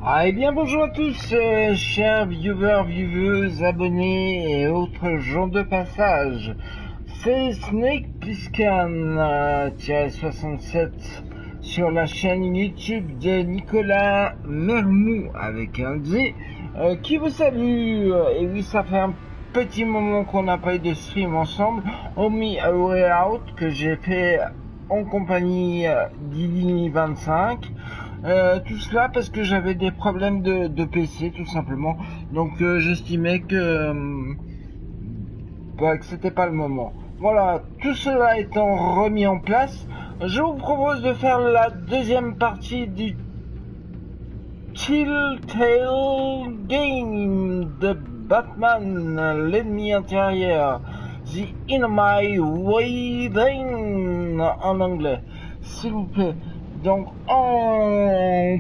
Ah, eh bien bonjour à tous, chers viewers, vieweuses, abonnés et autres gens de passage. C'est SnakePleasken-67 sur la chaîne YouTube de Nicolas Mermou avec un D qui vous salue. Et oui, ça fait un petit moment qu'on n'a pas eu de stream ensemble, hormis A Way Out que j'ai fait en compagnie d'Ilini25. Tout cela parce que j'avais des problèmes de PC tout simplement, donc j'estimais que c'était pas le moment. Voilà, tout cela étant remis en place, je vous propose de faire la deuxième partie du Telltale Game de Batman, l'ennemi intérieur, The Enemy Within en anglais, s'il vous plaît. Donc on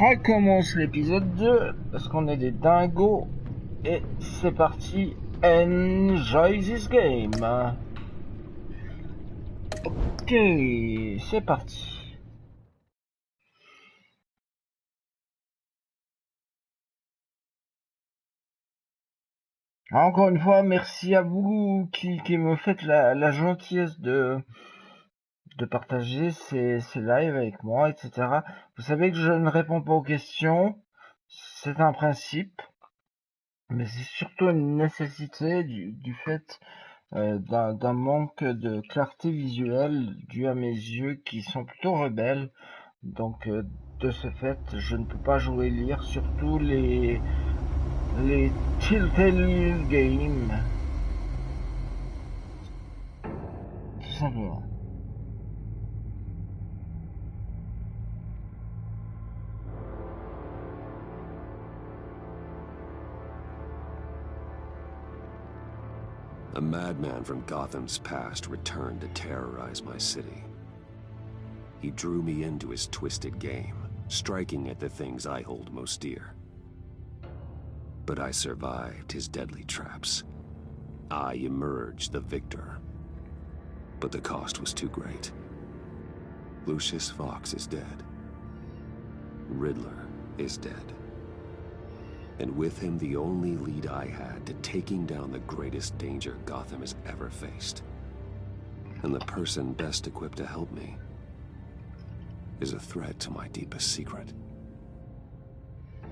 recommence l'épisode 2 parce qu'on est des dingos et c'est parti. Enjoy this game. Ok, c'est parti. Encore une fois, merci à vous qui me faites la gentillesse de partager ces lives avec moi, etc. Vous savez que je ne réponds pas aux questions, c'est un principe, mais c'est surtout une nécessité du fait d'un manque de clarté visuelle dû à mes yeux qui sont plutôt rebelles. Donc de ce fait, je ne peux pas jouer lire, surtout les Telltale Games. Tout simplement. A madman from Gotham's past returned to terrorize my city. He drew me into his twisted game, striking at the things I hold most dear. But I survived his deadly traps. I emerged the victor. But the cost was too great. Lucius Fox is dead. Riddler is dead. And with him, the only lead I had to taking down the greatest danger Gotham has ever faced. And the person best equipped to help me is a threat to my deepest secret.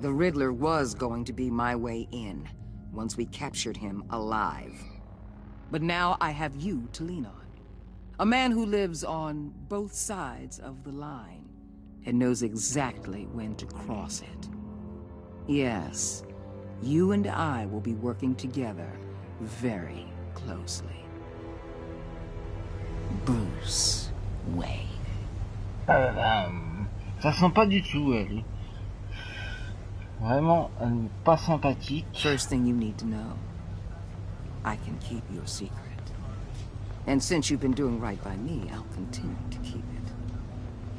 The Riddler was going to be my way in, once we captured him alive. But now I have you to lean on. A man who lives on both sides of the line, and knows exactly when to cross it. Yes, you and I will be working together very closely. Bruce Wayne. Ça sent pas du tout, elle. Vraiment, pas sympathique. First thing you need to know, I can keep your secret. And since you've been doing right by me, I'll continue to keep it.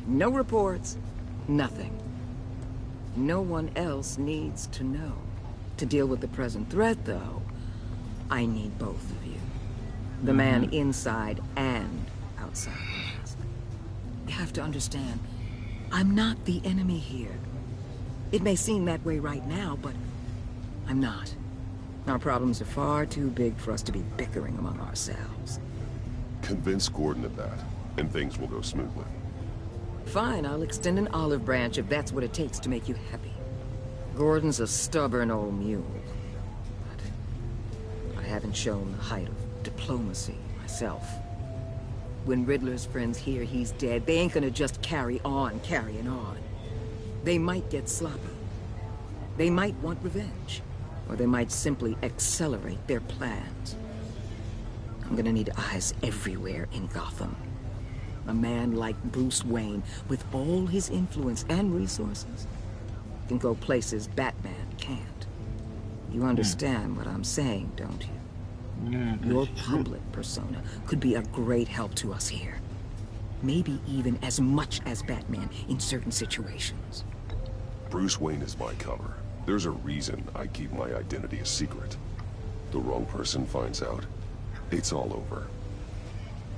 No reports, nothing. No one else needs to know. To deal with the present threat, though, I need both of you. The man inside and outside the mask. You have to understand, I'm not the enemy here. It may seem that way right now, but I'm not. Our problems are far too big for us to be bickering among ourselves. Convince Gordon of that, and things will go smoothly. Fine, I'll extend an olive branch if that's what it takes to make you happy. Gordon's a stubborn old mule, but I haven't shown the height of diplomacy myself. When Riddler's friends hear he's dead, they ain't gonna just carry on carrying on. They might get sloppy. They might want revenge, or they might simply accelerate their plans. I'm gonna need eyes everywhere in Gotham. A man like Bruce Wayne, with all his influence and resources, can go places Batman can't. You understand what I'm saying, don't you? Your public persona could be a great help to us here. Maybe even as much as Batman in certain situations. Bruce Wayne is my cover. There's a reason I keep my identity a secret. The wrong person finds out, it's all over.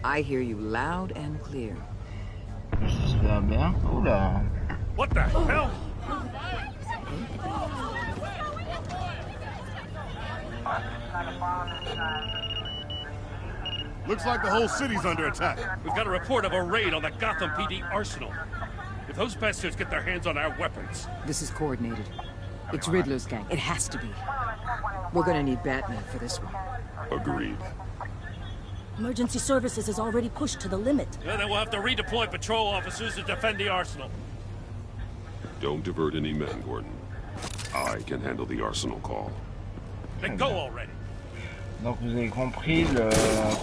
I hear you loud and clear. J'espère bien. Oula. What the hell? Looks like the whole city's under attack. We've got a report of a raid on the Gotham PD arsenal. If those bastards get their hands on our weapons... This is coordinated. It's Riddler's gang. It has to be. We're gonna need Batman for this one. Agreed. Emergency services is already pushed to the limit. Yeah, then we'll have to redeploy patrol officers to defend the arsenal. Don't divert any men, Gordon. I can handle the arsenal call. Then go already. Donc vous avez compris, le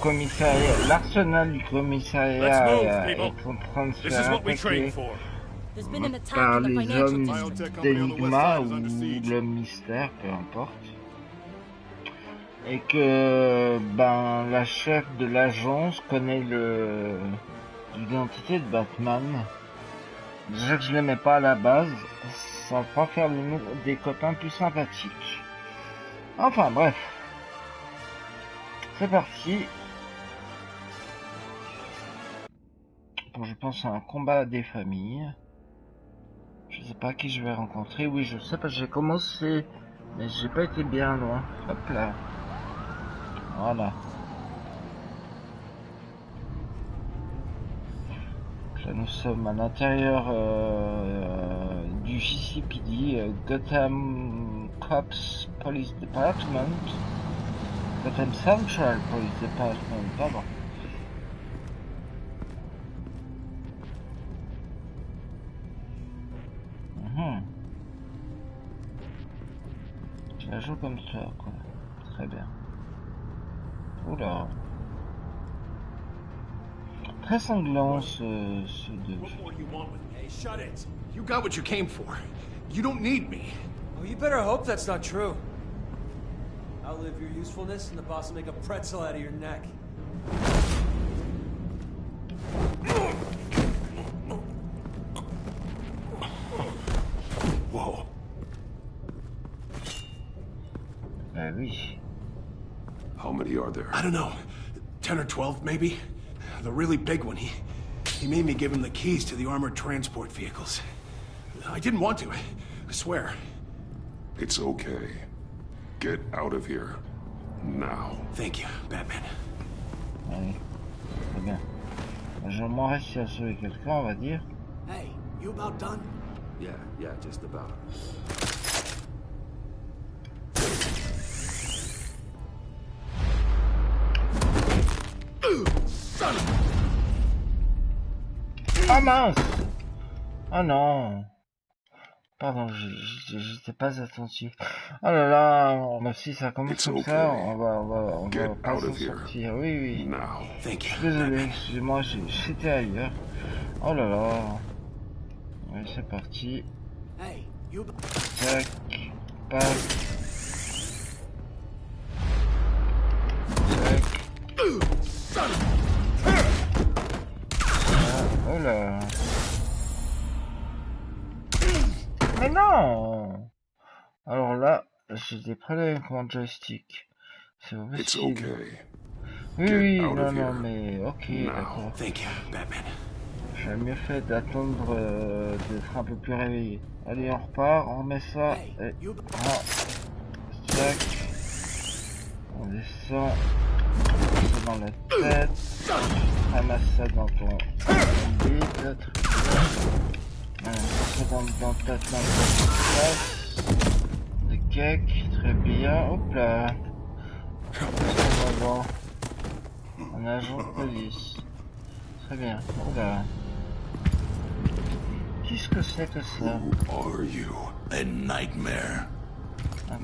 commissariat, l'arsenal du commissariat est en train de se faire attaquer par les hommes d'Enigma ou l'homme mystère, peu importe. Et que ben la chef de l'agence connaît l'identité de Batman. Déjà que je l'aimais pas à la base, ça va faire de nous des copains plus sympathiques. Enfin bref. C'est parti. Bon, je pense à un combat des familles. Je sais pas qui je vais rencontrer. Oui, je sais pas, j'ai commencé, mais j'ai pas été bien loin. Hop là. Voilà. Là, nous sommes à l'intérieur du GCPD, Gotham Cops Police Department. Gotham Central Police Department, pardon. Je la joue comme ça, quoi. Très bien. Oula. Très sanglant ce jeu. Hey, shut it. You got what you came for. You don't need me. Oh, you better hope that's not true. Outlive your usefulness and the boss will make a pretzel out of your neck. Whoa. Oui. How many are there? I don't know. 10 or 12, maybe? The really big one, he made me give him the keys to the armored transport vehicles. I didn't want to, I swear. It's okay. Get out of here. Now. Thank you, Batman. Oui. Très bien. Je m'en reste à sauver quelqu'un, on va dire. Hey, you about done? Yeah, just about. Ah mince! Ah non! Pardon, j'étais pas attentif. Oh là là, bah si ça commence comme ça, on va pas s'en sortir. Oui. Désolé, excusez-moi, j'étais ailleurs. Oh là là. Oui, c'est parti. Tac, pac. Tac. Oh là. Mais non! Alors là, j'ai des problèmes avec mon joystick. C'est possible. Oui, non, mais ok, d'accord. J'aurais mieux fait d'attendre d'être un peu plus réveillé. Allez, on repart, on remet ça. Et... Tac. On descend. Ça dans la tête. Ramasse ça dans ton bide. Dans ta place. Le cake, très bien. Hop là. Qu'est-ce qu'on va voir? Un agent de police. Très bien. Oh là. Qu'est-ce que c'est que ça? Who are you? A nightmare.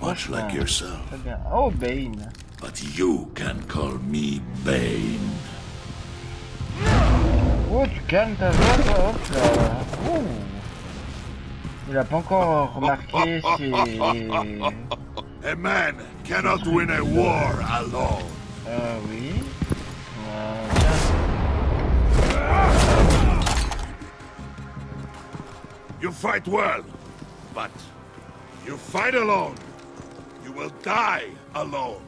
Much like Très yourself. bien. Oh, Bane. But you can call me Bane. Oh, tu calmes ta voix, toi. Hop là. Oh. Il a pas encore remarqué ses... A man cannot win a war alone. Oui. You fight well, but you fight alone. You will die alone.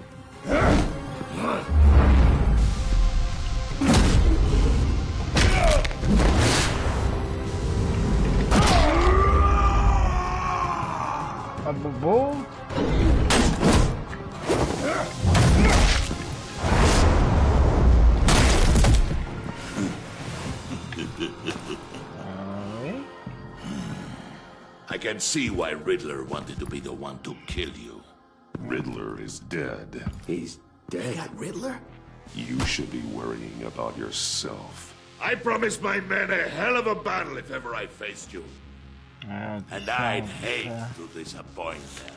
bobo. Oui. I can see why Riddler wanted to be the one to kill you. Riddler is dead. He's dead. Riddler? You should be worrying about yourself. I promised my men a hell of a battle if ever I faced you. And I'd hate to disappoint them.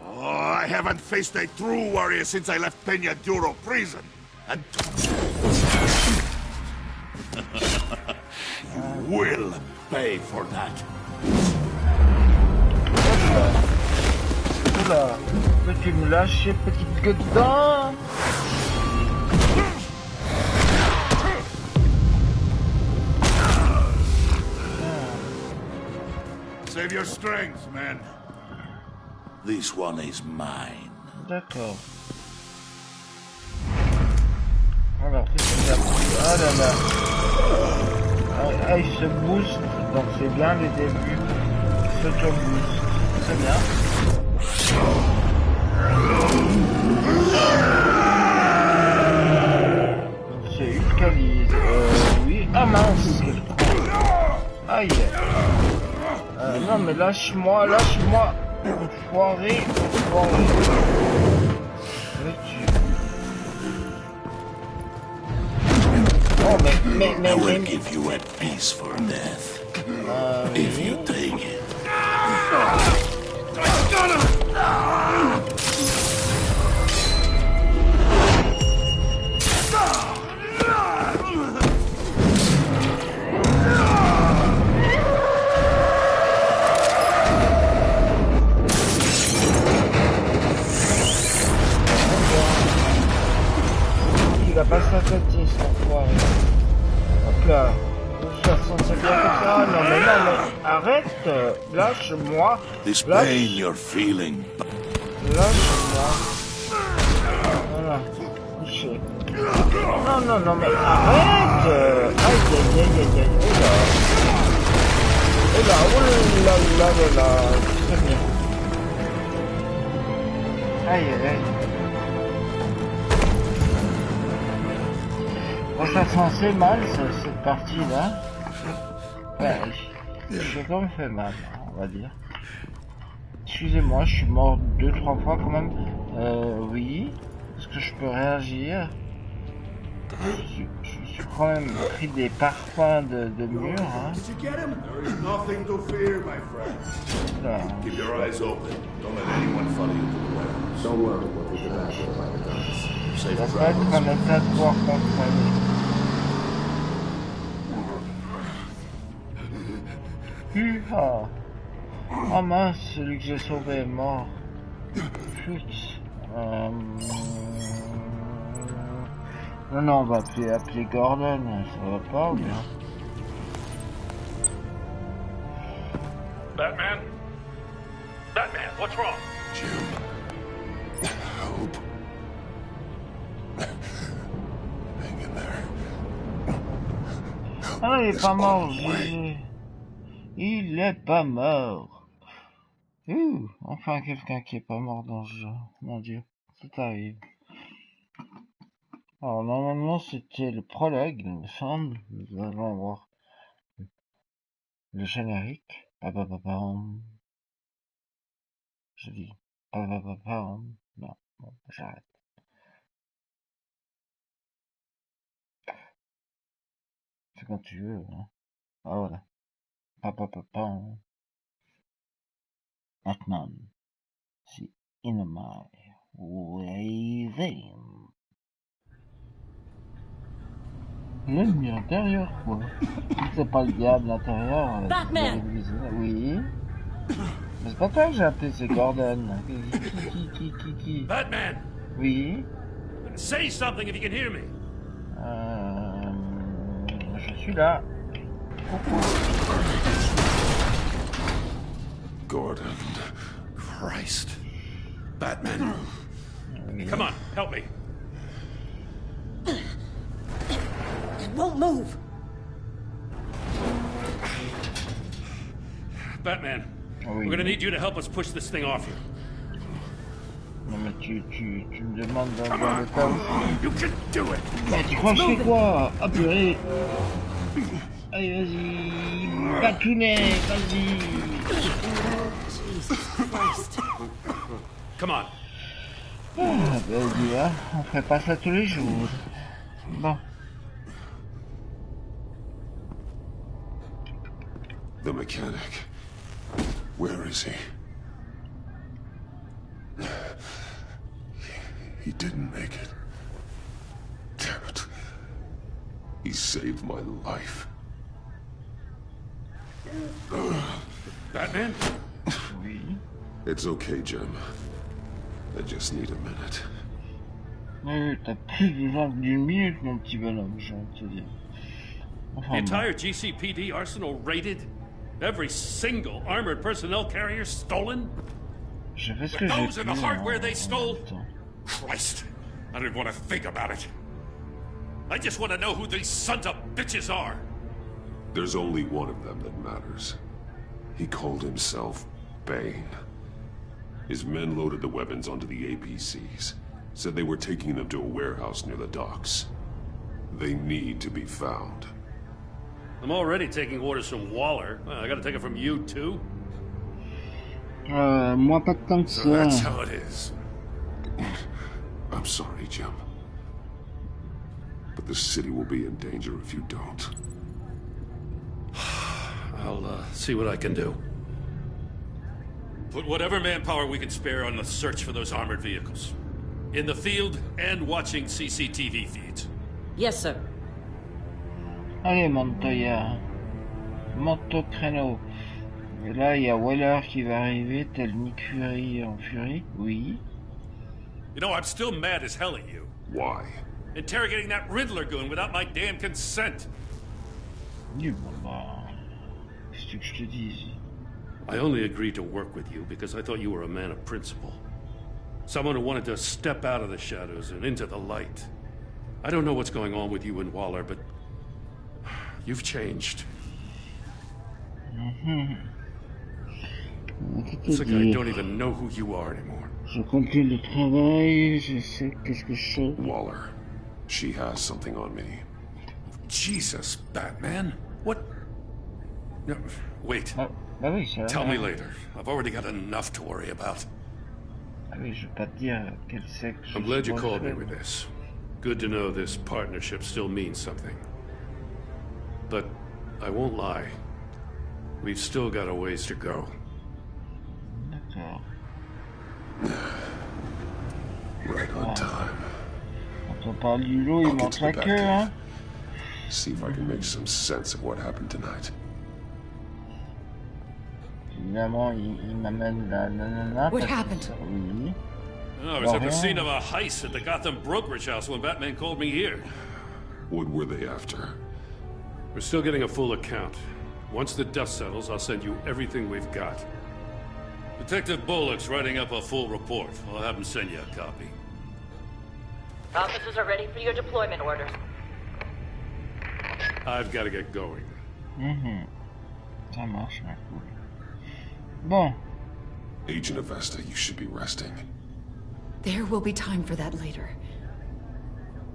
Oh, I haven't faced a true warrior since I left Peña Duro prison. And you will pay for that. Oula, peux-tu me lâcher, petite gueudin? Save your strength, man. This one is mine. D'accord. Alors, qu'est-ce qu'il y a? Ah là là. Ah, il se booste, donc c'est bien les débuts. Il s'auto-boost. Très bien. Donc c'est Ulcalise. Oui. Ah mince, quel con. Aïe. Non mais lâche-moi, lâche-moi. Enfoiré, enfoiré. Oh mais. I will give you a peaceful death. If you take it. Il va pas s'attaquer, cet enfoiré. Hop là. De toute façon, c'est bien comme ça. Non mais, arrête. Lâche-moi. This pain you're feeling. Lâche-moi. Voilà. Touché. Non, mais arrête. Aïe. Oh là. Très bien. Aïe. Bon, ça sent assez mal, cette partie-là. Ouais, j'ai quand même fait mal, on va dire. Excusez-moi, je suis mort 2-3 fois quand même. Oui. Est-ce que je peux réagir? Je suis quand même pris des parfums de mur, hein. Là. Keep your eyes open. Don't let anyone follow you to the warehouse. Don't worry, we'll be back here by the guns. Ça va pas être un état de pouvoir contrôler. Oh mince, celui que j'ai sauvé est mort. Chut. Non, on va appeler Gordon, ça va pas ou bien? Batman? Batman, what's wrong? Jim. Hope. Hang in there. Ah, il est pas mort, il est pas mort. Enfin quelqu'un qui est pas mort dans ce jeu. Mon Dieu, tout arrive. Alors normalement c'était le prologue, il me semble. Nous allons voir le générique. Je dis non, bon, j'arrête. C'est quand tu veux, hein. Ah voilà. Batman, c'est in my waving. L'ennemi intérieur, quoi. C'est pas le diable intérieur. Batman! Oui. Mais c'est pas toi que j'ai appelé, c'est Gordon. Qui? Batman! Oui. Say something if you can hear me. Je suis là. Gordon. Christ. Batman. Come on, help me. It won't move. Batman. We're gonna need you to help us push this thing off here. Non mais tu me demandes dans le cas où... You can do it. Bah tu crois que je fais quoi? Ah purée. Allez vas-y, Batounet, vas-y. Come on. Ah bah dis là, on ferait pas ça tous les jours. Bon. The mechanic. Where is he? He didn't make it. Damn it. He saved my life. Batman? Oui. It's okay, Jim. I just need a minute. Oui, t'as plus besoin d'une minute, mon petit bonhomme, j'ai envie de te dire. Enfin, The entire GCPD arsenal raided? Every single armored personnel carrier stolen? Je fais ce que With j'ai those pu, and the hardware they stole? Attends. Christ, I don't want to think about it. I just want to know who these sons of bitches are. There's only one of them that matters. He called himself Bane. His men loaded the weapons onto the APCs. Said they were taking them to a warehouse near the docks. They need to be found. I'm already taking orders from Waller. Well, I gotta take it from you, too? Moi pas tant que So ça. that's how it is. I'm sorry, Jim. But the city will be in danger if you don't. I'll see what I can do. Put whatever manpower we can spare on the search for those armored vehicles. In the field and watching CCTV feeds. Yes, sir. Allez, Montoya. Monte au créneau. Et là, il y a Waller qui va arriver, tel Nick Fury en furie. Oui. You know, I'm still mad as hell at you. Why? Interrogating that Riddler goon without my damn consent. Bon, bah... Qu'est-ce que je te dis? I only agreed to work with you because I thought you were a man of principle. Someone who wanted to step out of the shadows and into the light. I don't know what's going on with you and Waller, but... you've changed. It's like I don't even know who you are anymore. Je continue le travail, je sais qu'est-ce que je fais. Waller. She has something on me. Jesus, Batman. What? No, wait. Ah, bah oui, c'est Tell me later. I've already got enough to worry about. Ah oui, je vais pas te dire quel sexe. I'm glad you called me with this. Good to know this partnership still means something. But I won't lie. We've still got a ways to go. D'accord. Right on time. Quand on parle du lot, il I'll get manque to la the queue, hein. Batcave. See if I can make some sense of what happened tonight. Évidemment, il m'amène la nanana. What happened? Oui. I was at the scene of a heist at the Gotham brokerage house when Batman called me here. What were they after? We're still getting a full account. Once the dust settles, I'll send you everything we've got. Detective Bullock's writing up a full report. I'll have him send you a copy. Officers are ready for your deployment orders. I've got to get going. Ça marche, ouais, cool. Bon. Agent Avesta, you should be resting. There will be time for that later.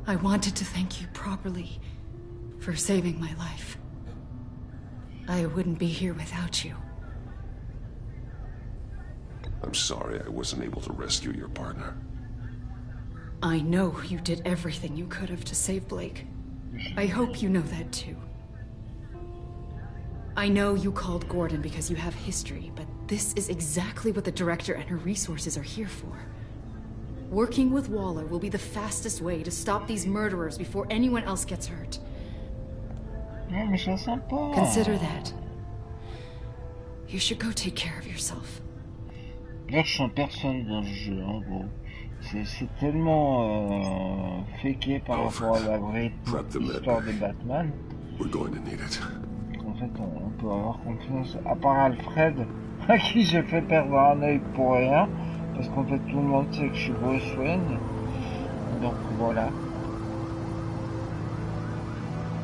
I wanted to thank you properly for saving my life. I wouldn't be here without you. I'm sorry I wasn't able to rescue your partner. I know you did everything you could have to save Blake. I hope you know that too. I know you called Gordon because you have history, but this is exactly what the director and her resources are here for. Working with Waller will be the fastest way to stop these murderers before anyone else gets hurt. Non, mais je sens pas. Consider that. You should go take care of yourself. Là, je sens personne dans le jeu, en gros. C'est tellement faké par rapport à la vraie histoire de Batman. We're going to need it. En fait, on peut avoir confiance, à part Alfred, à qui j'ai fait perdre un œil pour rien, parce qu'en fait tout le monde sait que je suis Bruce Wayne. Donc voilà.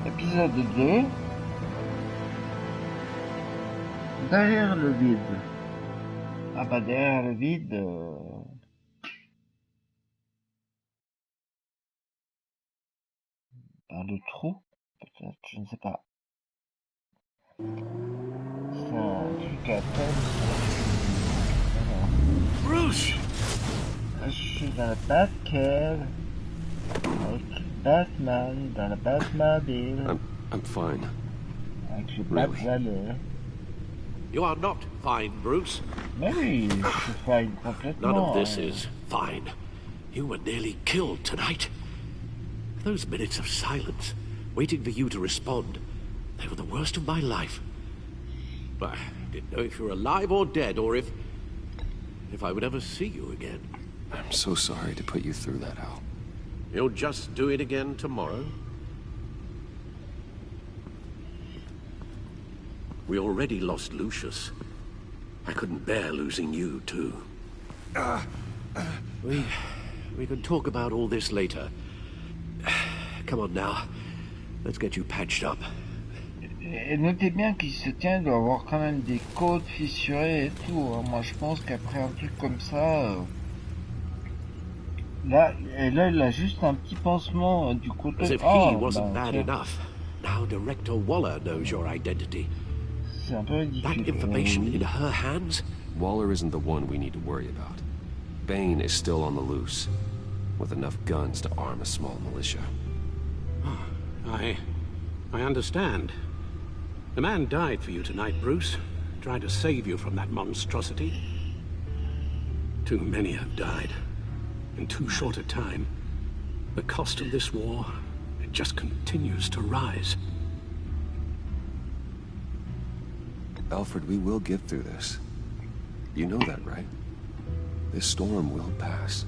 Épisode 2. Derrière le vide. Ah bah derrière le vide... Dans le trou, peut-être, je ne sais pas. C'est un truc à peine. Bruce! Je suis dans la Batcave. Avec Batman, dans la Batmobile. I'm fine. Avec le Really? Batvalet. You are not fine, Bruce. Mais oui, je suis fine complètement. None of this is fine. You were nearly killed tonight. Those minutes of silence, waiting for you to respond, they were the worst of my life. I didn't know if you were alive or dead, or if I would ever see you again. I'm so sorry to put you through that, Al. You'll just do it again tomorrow? We already lost Lucius. I couldn't bear losing you, too. We can talk about all this later. Come on now. Let's get you patched up. Et notez bien qu'il se tient, il doit avoir quand même des côtes fissurées et tout. Moi je pense qu'après un truc comme ça... Là, il a juste un petit pansement du côté... As if he wasn't bad enough. Now Director Waller knows your identity. C'est un peu ridicule. That information in her hands? Waller isn't the one we need to worry about. Bane is still on the loose, with enough guns to arm a small militia. I understand. The man died for you tonight, Bruce. Trying to save you from that monstrosity. Too many have died. In too short a time. The cost of this war, it just continues to rise. Alfred, we will get through this. You know that, right? This storm will pass.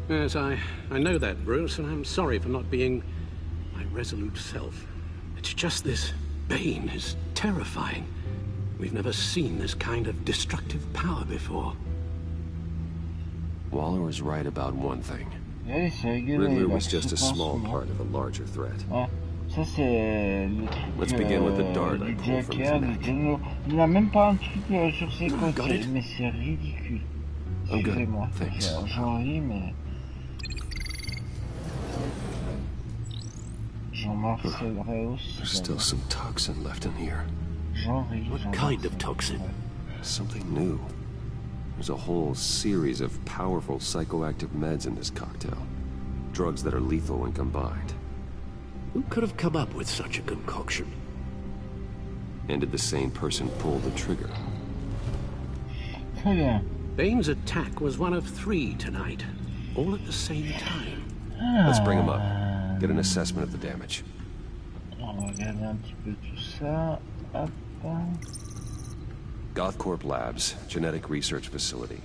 Yes, I know that, Bruce, and I'm sorry for not being my resolute self. It's just this Bane is terrifying. We've never seen this kind of destructive power before. Waller was right about one thing. Riddler Riddler was just a small part of a larger threat. Ça c'est le truc, Let's begin with the dart I pulled from his neck. Il n'a même pas un truc sur ses côtés, mais c'est ridicule. Excusez-moi, j'en ris, mais... Jean-Marcel Reus. There's still some toxin left in here. What kind of toxin? Something new. There's a whole series of powerful psychoactive meds in this cocktail. Drugs that are lethal when combined. Who could have come up with such a concoction? And did the same person pull the trigger? Très bien. Bane's attack was one of 3 tonight, all at the same time. Let's bring him up. Get an assessment of the damage. On va regarder un petit peu tout ça. Hop. Gothcorp Labs, genetic research facility.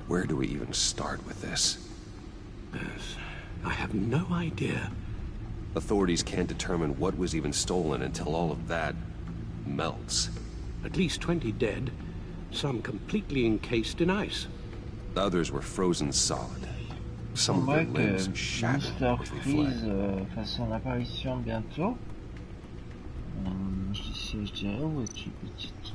Where do we even start with this? Yes, I have no idea. Authorities can't determine what was even stolen until all of that melts. At least 20 dead, some completely encased in ice. Others were frozen solid. Some of their limbs shattered as they fled. Fasse son apparition bientôt. Je dirais où es-tu, petite...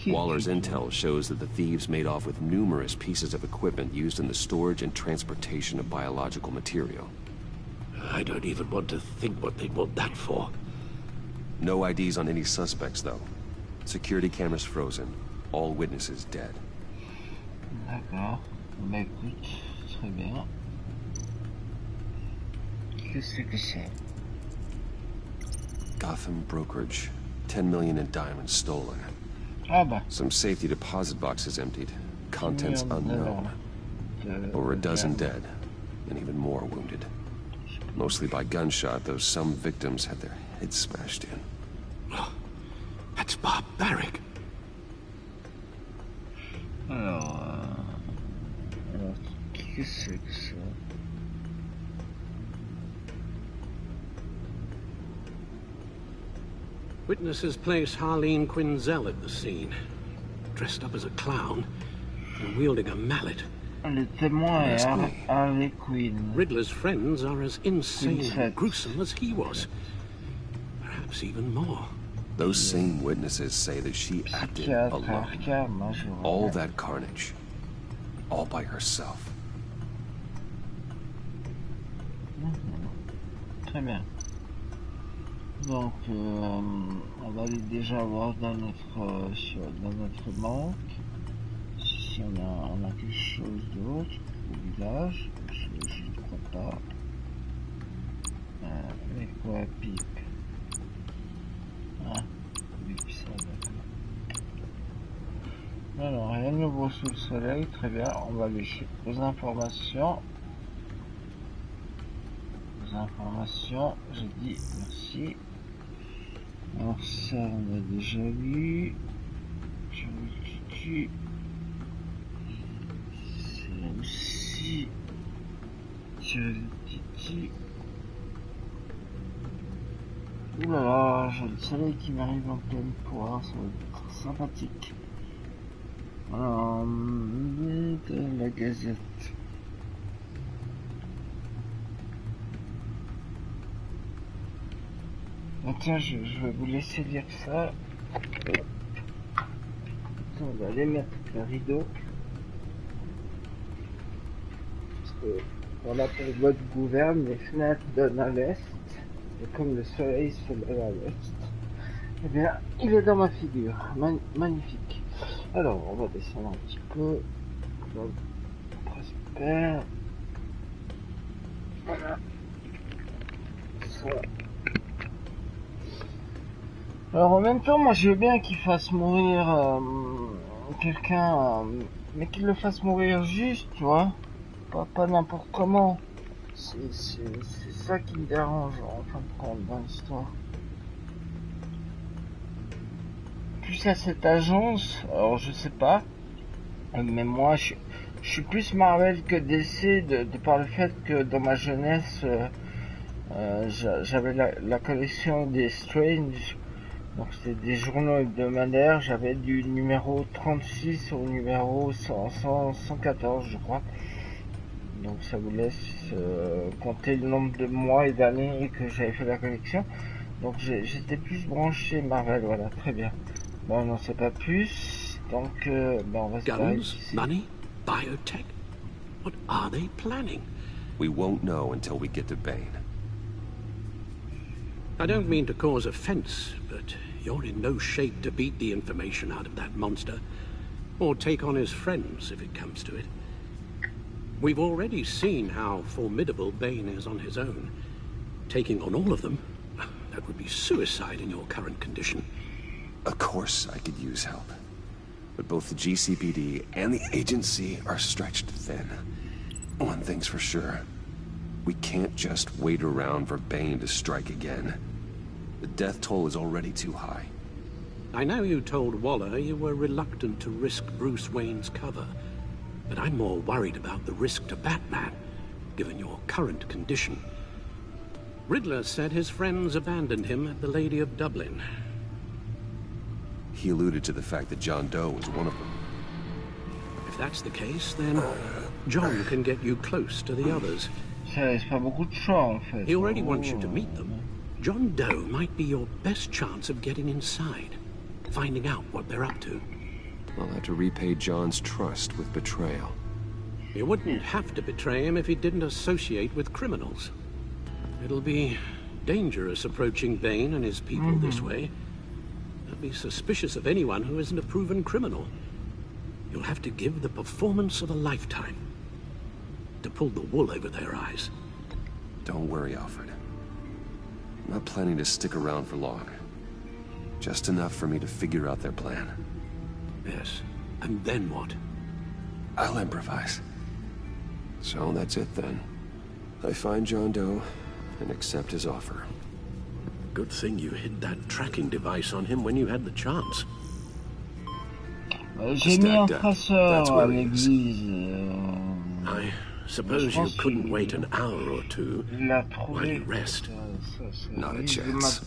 Waller's intel shows that the thieves made off with numerous pieces of equipment used in the storage and transportation of biological material. I don't even want to think what they'd want that for. No IDs on any suspects, though. Security cameras frozen. All witnesses dead. D'accord. Bah écoute, très bien. Qu'est-ce que c'est? Gotham brokerage. 10 million in diamonds stolen. Ah bah. Some safety deposit boxes emptied. Contents unknown. Over a dozen dead, and even more wounded. Mostly by gunshot, though some victims had their heads smashed in. Oh, that's barbaric. Alors, qu'est-ce que c'est? Witnesses place Harleen Quinzel at the scene, dressed up as a clown and wielding a mallet. Le témoin est Harley Quinn. Riddler's friends are as insane and gruesome as he was. Perhaps even more. Those same witnesses say that she acted alone. All that carnage. All by herself. Très bien. Donc, on va aller déjà voir dans notre banque. Si on a quelque chose d'autre au village. Je ne crois pas. Mais quoi, pipe? Ah, oui, ça, d'accord. Alors, rien de nouveau sous le soleil, très bien. On va aller aux informations. J'ai dit merci. Alors ça on a déjà lu. C'est aussi Titi. Oulala, j'ai le soleil qui m'arrive en pleine poire, ça va être sympathique. Alors, la gazette. Ah, tiens, je vais vous laisser lire ça. On va aller mettre le rideau. Parce que, voilà, pour le bois de gouverne, les fenêtres donnent à l'est. Et comme le soleil se lève à l'est, eh bien, il est dans ma figure. Magnifique. Alors, on va descendre un petit peu. Prospère. Voilà. Ça. Alors en même temps, moi je veux bien qu'il fasse mourir quelqu'un, mais qu'il le fasse mourir juste, tu vois, pas n'importe comment. C'est ça qui me dérange en fin de compte dans l'histoire. Plus à cette agence, alors je sais pas, mais moi je suis plus Marvel que DC de par le fait que dans ma jeunesse, j'avais la collection des Strange. Donc c'était des journaux hebdomadaires, j'avais du numéro 36 au numéro 114 je crois. Donc ça vous laisse compter le nombre de mois et d'années que j'avais fait la collection. Donc j'étais plus branché Marvel, voilà, très bien. Bon, on n'en sait pas plus, donc on va se barrer ici. Money? Biotech? What are they planning? We won't know until we get to Bane. I don't mean to cause offense, but you're in no shape to beat the information out of that monster, or take on his friends if it comes to it. We've already seen how formidable Bane is on his own. Taking on all of them, that would be suicide in your current condition. Of course I could use help, but both the GCPD and the agency are stretched thin. One thing's for sure, we can't just wait around for Bane to strike again. The death toll is already too high. I know you told Waller you were reluctant to risk Bruce Wayne's cover, but I'm more worried about the risk to Batman, given your current condition. Riddler said his friends abandoned him at the Lady of Dublin. He alluded to the fact that John Doe was one of them. If that's the case, then John can get you close to the others. He already wants you to meet them. John Doe might be your best chance of getting inside, finding out what they're up to. I'll have to repay John's trust with betrayal. You wouldn't have to betray him if he didn't associate with criminals. It'll be dangerous approaching Bane and his people this way. They'll be suspicious of anyone who isn't a proven criminal. You'll have to give the performance of a lifetime to pull the wool over their eyes. Don't worry, Alfred. I'm not planning to stick around for long. Just enough for me to figure out their plan. Yes, and then what? I'll improvise. So that's it then. I find John Doe and accept his offer. Good thing you hid that tracking device on him when you had the chance. J'ai mis un traceur à l'église. I suppose you couldn't wait an hour or two while you rest. Not a chance.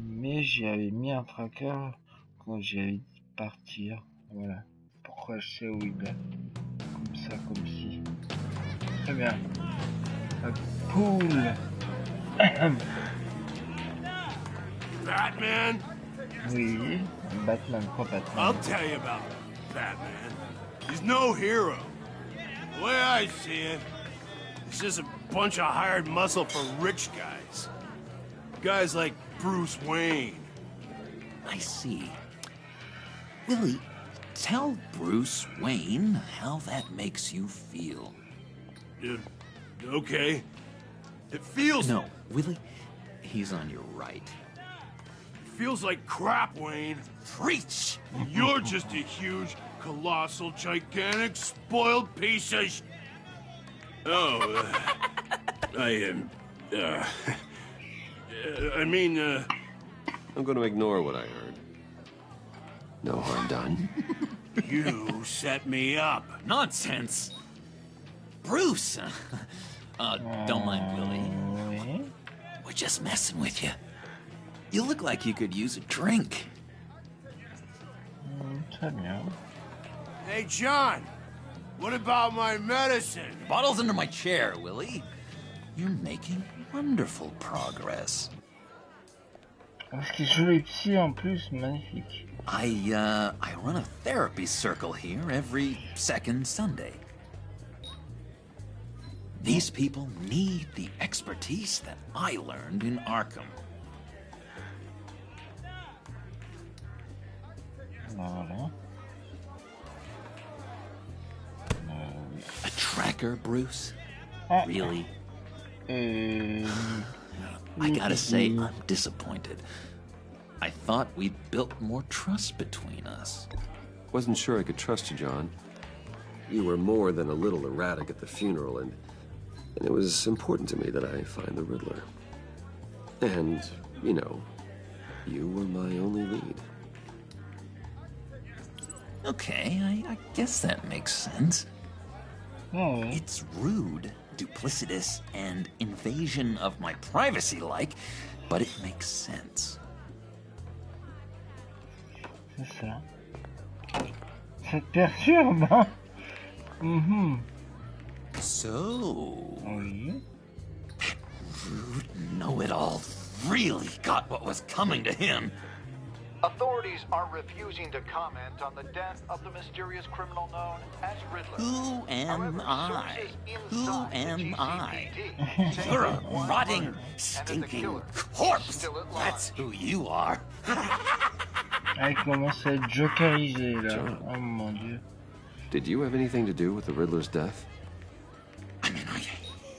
Mais j'y avais mis un tracker quand j'avais dit partir. Voilà. Pourquoi je sais où il est. Comme ça, comme ci. Très bien. La poule. Batman? Oui, Batman, quoi Batman? I'll tell you about Batman. He's no hero. The way I see it, he's just a bunch of hired muscle for rich guys. Guys like Bruce Wayne. I see. Willie, tell Bruce Wayne how that makes you feel. Okay. It feels... No, Willie, he's on your right. Feels like crap, Wayne. Preach! You're just a huge, colossal, gigantic, spoiled piece of sh... Oh, I am... I'm going to ignore what I heard. No harm done. You set me up. Nonsense! Bruce! Don't mind Willie. We're just messing with you. You look like you could use a drink. Très bien. Hey, John. What about my medicine? Bottle's under my chair, Willie. You're making wonderful progress. Parce qu'il joue les psy en plus, magnifique. I run a therapy circle here every second Sunday. These people need the expertise that I learned in Arkham. Voilà. A tracker, Bruce? Really? I gotta say, I'm disappointed. I thought we built more trust between us. Wasn't sure I could trust you, John. You were more than a little erratic at the funeral, and it was important to me that I find the Riddler. And, you know, you were my only lead. Okay, I guess that makes sense. Oh. It's rude, duplicitous, and invasion of my privacy-like, but it makes sense. C'est ça. Ça te perturbe, hein? Mhm. So... Oui. That rude know-it-all really got what was coming to him. Authorities are refusing to comment on the death of the mysterious criminal known as Riddler. Who am I? Who am I? GCPD You're a rotting, stinking corpse. That's who you are. Ah, il commence à être jokerisé là. John. Oh mon dieu. Did you have anything to do with the Riddler's death? I mean, I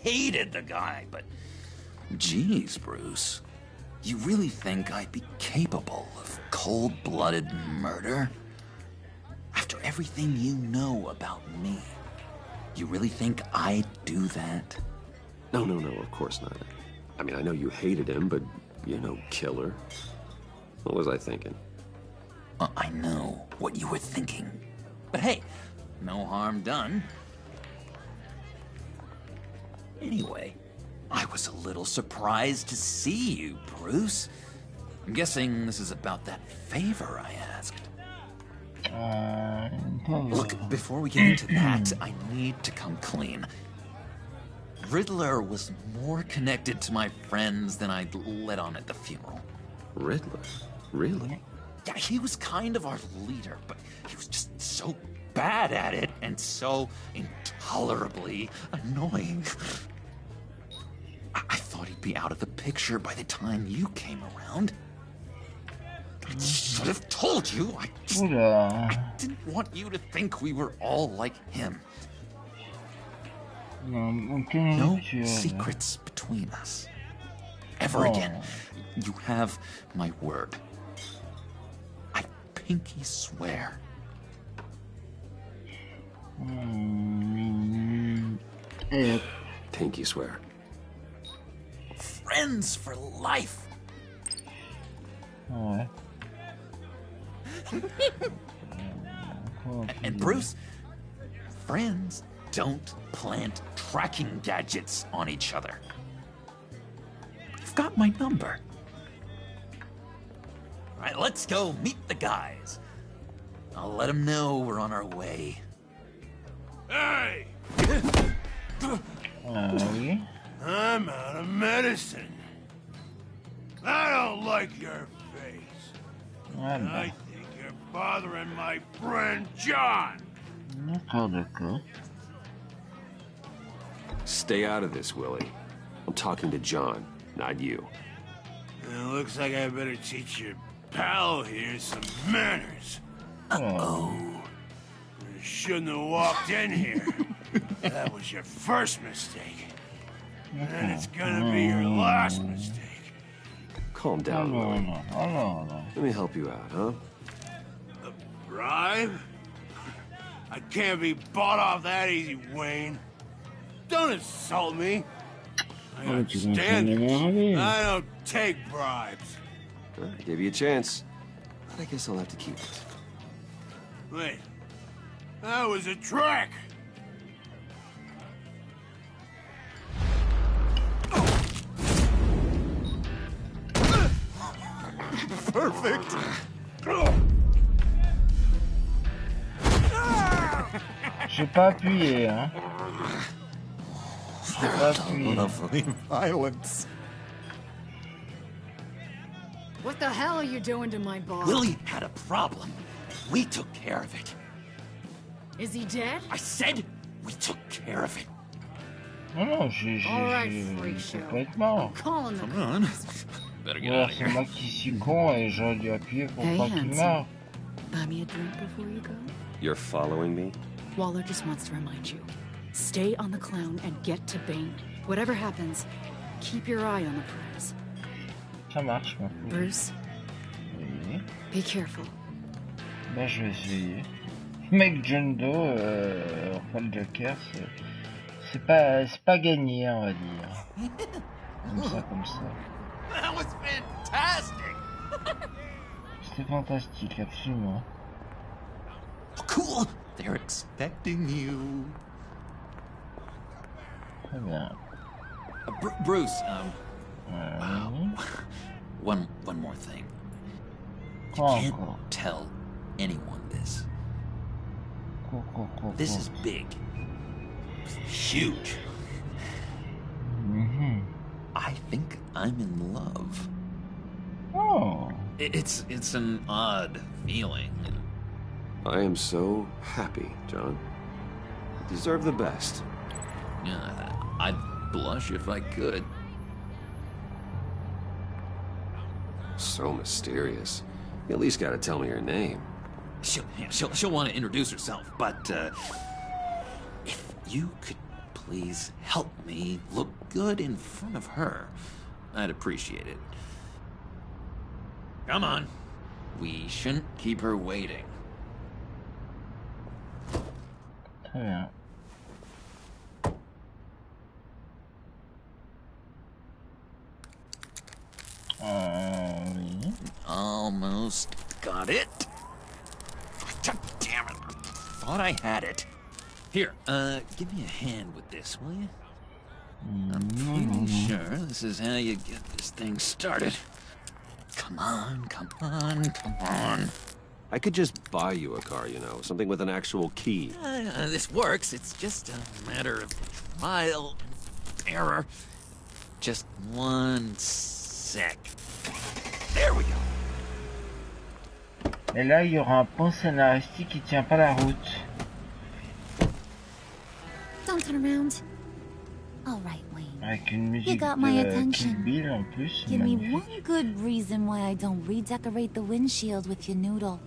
hated the guy, but... Geez, Bruce. You really think I'd be capable of cold-blooded murder? After everything you know about me, you really think I'd do that? No, of course not. I mean, I know you hated him, but you're no killer. What was I thinking? I know what you were thinking. But hey, no harm done. Anyway, I was a little surprised to see you, Bruce. I'm guessing this is about that favor I asked. Look, before we get into that, I need to come clean. Riddler was more connected to my friends than I'd let on at the funeral. Riddler? Really? Yeah, he was kind of our leader, but he was just so bad at it and so intolerably annoying. I thought he'd be out of the picture by the time you came around. I should have told you. I didn't want you to think we were all like him. No secrets between us. Ever again. You have my word. I pinky swear. Pinky swear. Friends for life. Ouais. And Bruce, friends don't plant tracking gadgets on each other. You've got my number. All right, let's go meet the guys. I'll let them know we're on our way. Hey! Oui. I'm out of medicine. I don't like like your face. Ah, bah. I think you're bothering my friend John. D'accord, d'accord. Stay out of this, Willie. I'm talking to John, not you. It looks like I better teach your pal here some manners. Uh-oh. You shouldn't have walked in here. That was your first mistake. And it's gonna be your last mistake. Calm down, Willie. No. Let me help you out, huh? A bribe? I can't be bought off that easy, Wayne. Don't insult me. I understand. I don't take bribes. I gave you a chance, but I guess I'll have to keep it. Wait, that was a trick. Perfect. J'ai pas appuyé, hein. J'ai pas appuyé. Lovely violence. What the hell are you doing to my boss? Willie had a problem. We took care of it. Is he dead? I said we took care of it. Non, j'ai pas être mort. Calling the Come on. Better get out of C'est here. moi qui suis con et j'aurais dû appuyer pour Hey, pas qu'il handsome. meure. Buy me a drink before you go. You're following me? Waller just wants to remind you. Stay on the clown and get to Bane. Whatever happens, keep your eye on the prize. Ça marche, ma fille. Bruce, Oui. be careful. Ben, je vais essayer. Mec John Doe, enfin le Joker, c'est pas gagné, on va dire. Comme ça. That was fantastic. C'était fantastique, absolument. Cool. They're expecting you. Très bien. Bruce, Oui. one more thing. You Quoi can't encore? tell anyone this. Quoi. This is big. Huge. Mhm. I think I'm in love. Oh. It's an odd feeling. I am so happy, John. You deserve the best. Yeah, I'd blush if I could. So mysterious. You at least gotta tell me your name. She'll want to introduce herself, but if you could please help me look good in front of her, I'd appreciate it. Come on. We shouldn't keep her waiting. Très bien. Oui. Almost got it. Damn it. Thought I had it. Here, give me a hand with this, will you? I'm pretty sure this is how you get this thing started. Come on. I could just buy you a car, you know, something with an actual key. This works. It's just a matter of trial and error. Just one sec. There we go. Et là, il y aura un point scénaristique qui tient pas la route. Don't turn around. All right, Wayne. Avec une musique You got my de attention. Kill Bill en plus. Give me Magnifique. one good reason why I don't redecorate the windshield with your noodle.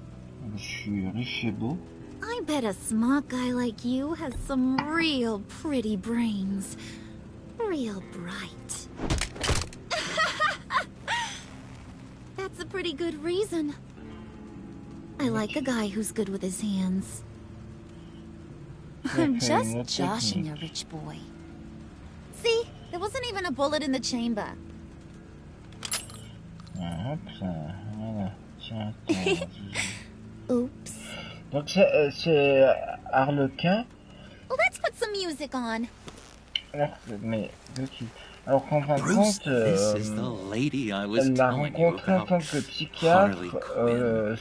Je suis riche et beau. I bet a smart guy like you has some real pretty brains. Real bright. That's a pretty good reason. I like a guy who's good with his hands. I'm just joshing you, rich boy. See? There wasn't even a bullet in the chamber. Ah, hop, ça, voilà. Tiens, attends. Oops. Donc c'est Harlequin. Well, let's put some music on. Alors qu'en fin de compte, elle l'a rencontré en tant que psychiatre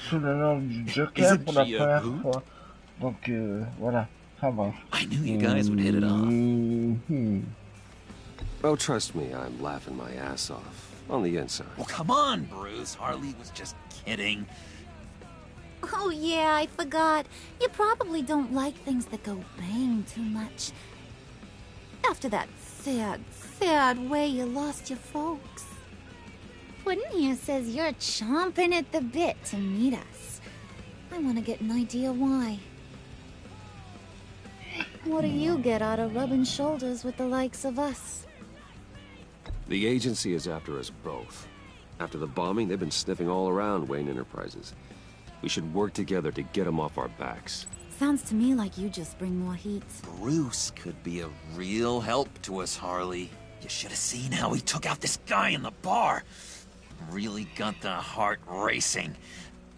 sous le nom du Joker pour la première fois. Donc voilà. Enfin bref. I knew you guys would hit it off. Oh, trust me, I'm laughing my ass off. On the inside. Well, come on, Bruce. Harley was just kidding. Oh yeah, I forgot. You probably don't like things that go bang too much. After that sad, sad way you lost your folks. Puddin' here says you're chomping at the bit to meet us. I want to get an idea why. What do you get out of rubbing shoulders with the likes of us? The agency is after us both. After the bombing, they've been sniffing all around Wayne Enterprises. We should work together to get them off our backs. Sounds to me like you just bring more heat. Bruce could be a real help to us, Harley. You should have seen how he took out this guy in the bar. Really got the heart racing.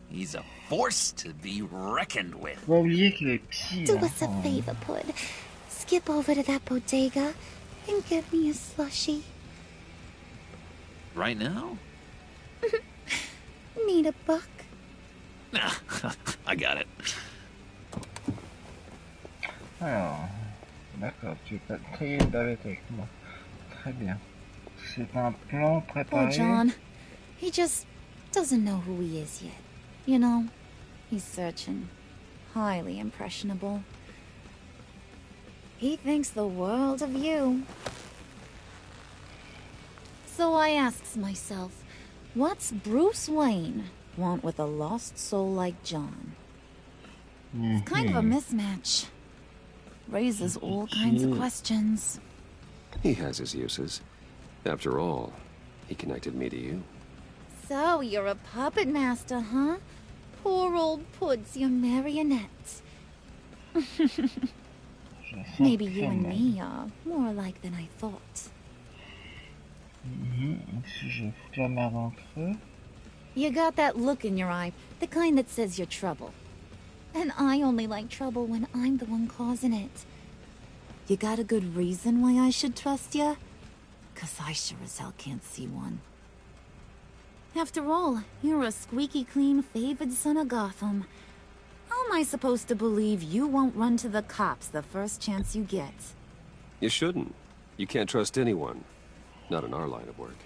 He's a force to be reckoned with. Do us a favor, Pud. Skip over to that bodega and get me a slushie. Right now? Need a buck? I got it. Alors, d'accord, tu veux pas créer une bavette avec moi. Très bien. C'est un plan préparé. Oh, John. He just doesn't know who he is yet. You know, he's searching. Highly impressionable. He thinks the world of you. So I asks myself, what's Bruce Wayne want with a lost soul like John? It's kind of a mismatch. Raises all kinds of questions. He has his uses. After all, he connected me to you. So you're a puppet master, huh? Poor old Pud's your marionette. Maybe you and me are more alike than I thought. You got that look in your eye, the kind that says you're trouble. And I only like trouble when I'm the one causing it. You got a good reason why I should trust you? 'Cause I sure as hell can't see one. After all, you're a squeaky clean favored son of Gotham. How am I supposed to believe you won't run to the cops the first chance you get? You shouldn't. You can't trust anyone. Not in our line of work.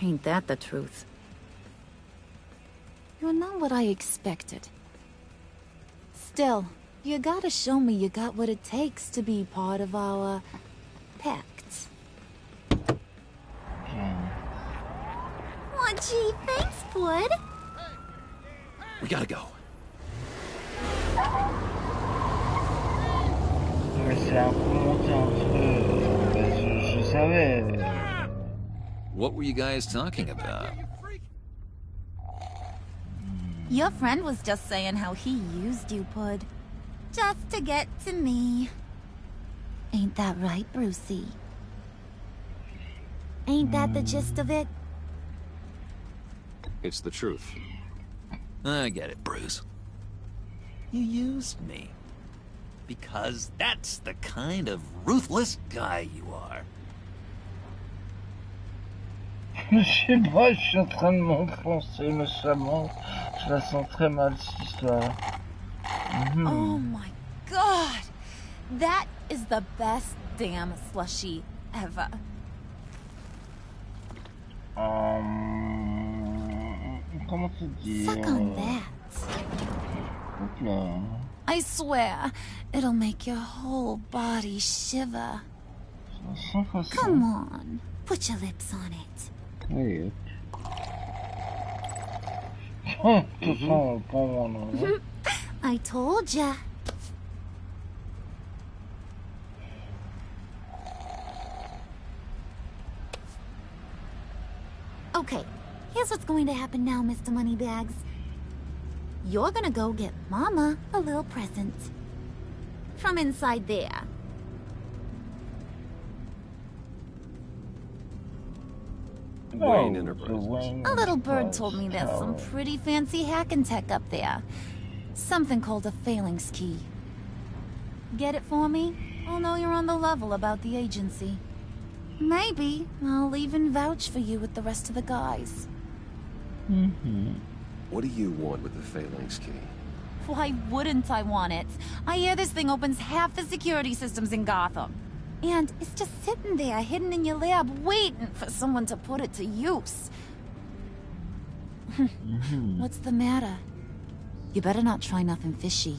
Ain't that the truth? You're not what I expected. Still, you gotta show me you got what it takes to be part of our pact. Oh, gee, thanks, Bud. We gotta go. Mais c'est un peu monté entre... Je savais. What were you guys talking about? Your friend was just saying how he used you, Pud. Just to get to me. Ain't that right, Brucey? Ain't that the gist of it? It's the truth. I get it, Bruce. You used me. Because that's the kind of ruthless guy you are. Je sais pas, je suis en train de m'enfoncer méchamment. Je la sens très mal, cette histoire. Oh my god! That is the best damn slushie ever. Comment te dire? Suck on that. Hop là. I swear, it'll make your whole body shiver. Sans façon. Come on, put your lips on it. Allez, hop. De toute façon, prends mon nom. I told ya. Okay, here's what's going to happen now, Mr. Moneybags. You're gonna go get Mama a little present. From inside there. Wayne Enterprises. A little bird told me there's some pretty fancy hacking tech up there. Something called a phalanx key. Get it for me? I'll know you're on the level about the agency. Maybe I'll even vouch for you with the rest of the guys. What do you want with the phalanx key? Why wouldn't I want it? I hear this thing opens half the security systems in Gotham. And it's just sitting there, hidden in your lab, waiting for someone to put it to use. What's the matter? You better not try nothing fishy.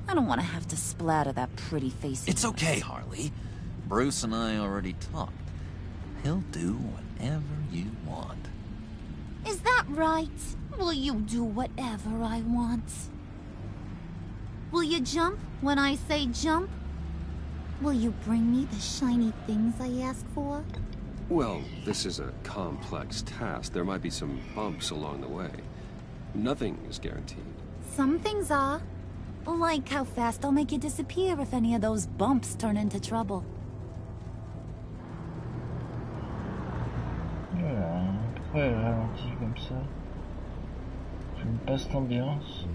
I don't want to have to splatter that pretty face. It's okay, Harley. Bruce and I already talked. He'll do whatever you want. Is that right? Will you do whatever I want? Will you jump when I say jump? Will you bring me the shiny things I ask for? Well, this is a complex task. There might be some bumps along the way. Nothing is guaranteed. Some things are. Like how fast I'll make you disappear if any of those bumps turn into trouble. Pourquoi elle ralentit comme ça? J'aime pas cette ambiance.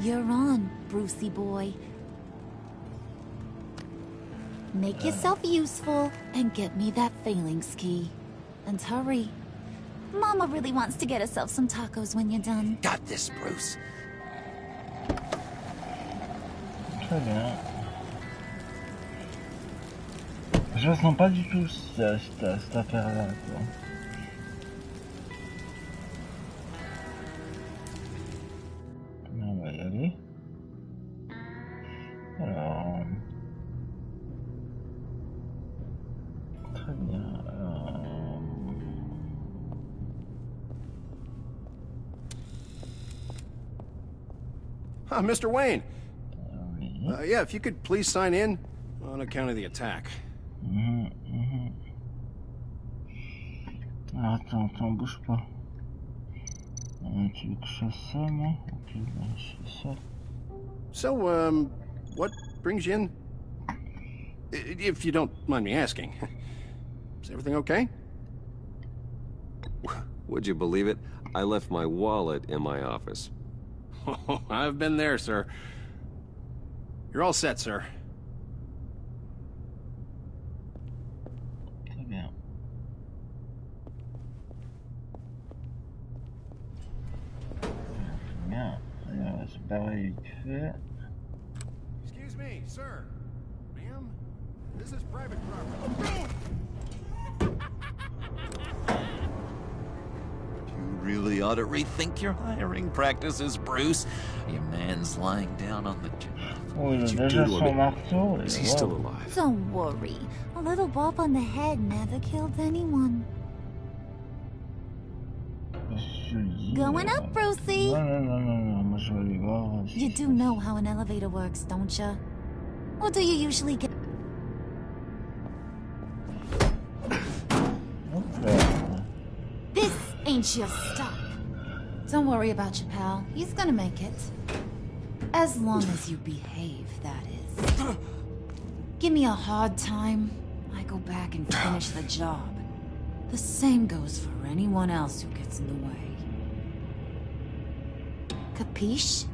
You're on, Brucey boy. Make yourself useful and get me that phalanx key. And hurry. Mama really wants to get herself some tacos when you're done. Got this, Bruce. Très bien. Je ressens pas du tout cette affaire-là, quoi. On va y aller. Alors... Très bien. Mr. Wayne. Yeah, if you could please sign in on account of the attack. Alors, attends, bouge pas. Tu veux que je fasse ça, moi? Ok, ben, je fais ça. So, what brings you in? If you don't mind me asking. Is everything okay? Would you believe it? I left my wallet in my office. Oh, I've been there, sir. You're all set, sir. Très bien. Bien. Alors, on va se barrer vite fait. Excuse me, sir. Ma'am, this is private property. You really ought to rethink your hiring practices, Bruce. Your man's lying down on the job. Oh, il a déjà son marteau. Is he still alive? Don't worry. A little bump on the head never killed anyone. Going up, Brucey! Non, moi je vais aller voir. You do know how an elevator works, don't you? Or do you usually get... This ain't your stop. Don't worry about your pal. He's gonna make it. As long as you behave, that is. Give me a hard time, I go back and finish the job. The same goes for anyone else who gets in the way. Capiche?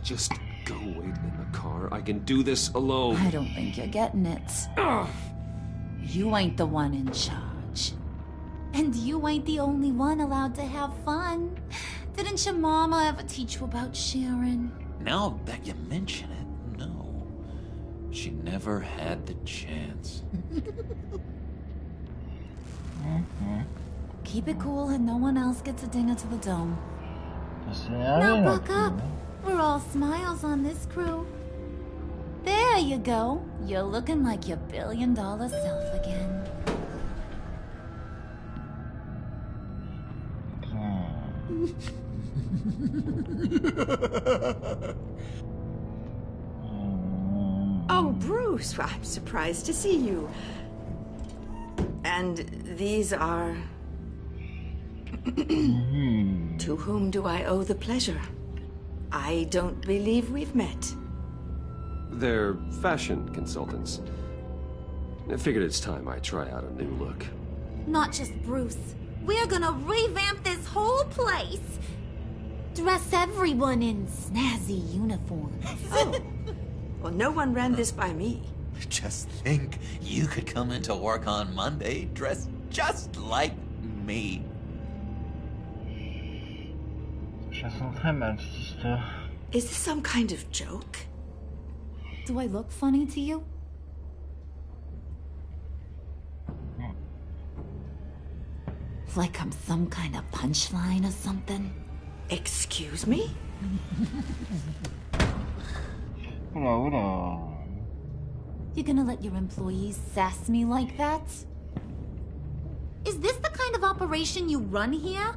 Just go wait in the car. I can do this alone. I don't think you're getting it. You ain't the one in charge. And you ain't the only one allowed to have fun. Didn't your mama ever teach you about sharing? Now that you mention it, no. She never had the chance. Keep it cool and no one else gets a dinger to the dome. Now buck up. We're all smiles on this crew. There you go. You're looking like your billion-dollar self again. Oh, Bruce, I'm surprised to see you. And these are... To whom do I owe the pleasure? I don't believe we've met. They're fashion consultants. I figured it's time I try out a new look. Not just Bruce. We're gonna revamp this whole place. Dress everyone in snazzy uniforms. Oh. Well, no one ran this by me. Just think, you could come into work on Monday dressed just like me. Je la sens très mal, cette histoire. Is this some kind of joke? Do I look funny to you? Like I'm some kind of punchline or something? Excuse me? Oula. You gonna let your employees sass me like that? Is this the kind of operation you run here?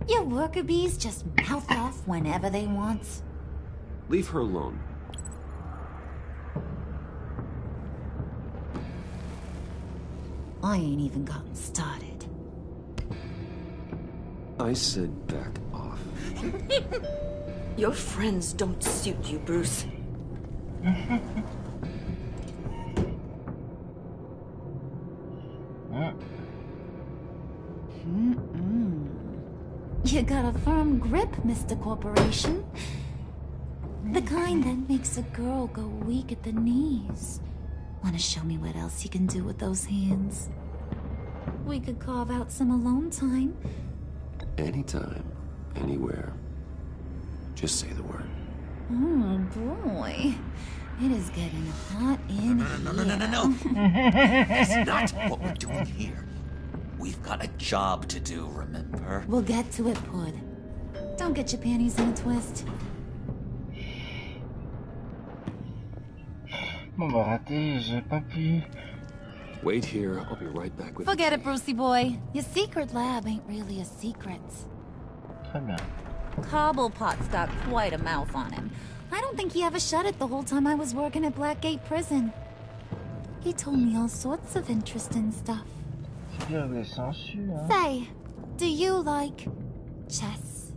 Your worker bees just mouth off whenever they want. Leave her alone. I ain't even gotten started. I said back off. Your friends don't suit you, Bruce. You got a firm grip, Mr. Corporation. The kind that makes a girl go weak at the knees. Wanna show me what else you can do with those hands? We could carve out some alone time. Anytime, anywhere. Just say the word. Oh boy. It is getting hot in here. No. That's not what we're doing here. We've got a job to do, remember? We'll get to it, Pud. Don't get your panties in a twist. Bon bah raté, j'ai pas pu. Wait here, I'll be right back with Forget it, Brucey boy. Your secret lab ain't really a secret. Très bien. Cobblepot's got quite a mouth on him. I don't think he ever shut it the whole time I was working at Blackgate Prison. He told me all sorts of interesting stuff. Say, do you like chess?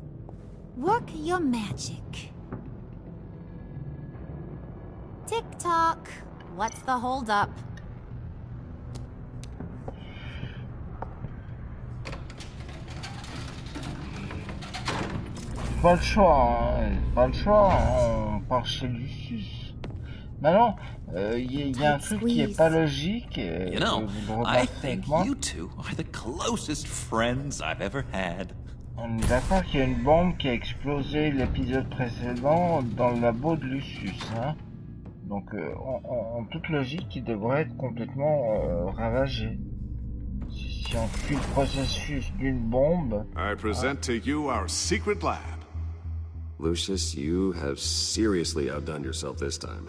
Work your magic. Tick-tock. What's the holdup? Pas le choix, hein. Pas le choix, on part chez Lucius. Maintenant, y a un truc qui est pas logique. You know, I think you two are the closest friends I've ever had. On est d'accord qu'il y a une bombe qui a explosé l'épisode précédent dans le labo de Lucius, hein. Donc, en toute logique, il devrait être complètement ravagé. Si on suit le processus d'une bombe... I present to you our secret lab. Lucius, you have seriously outdone yourself this time.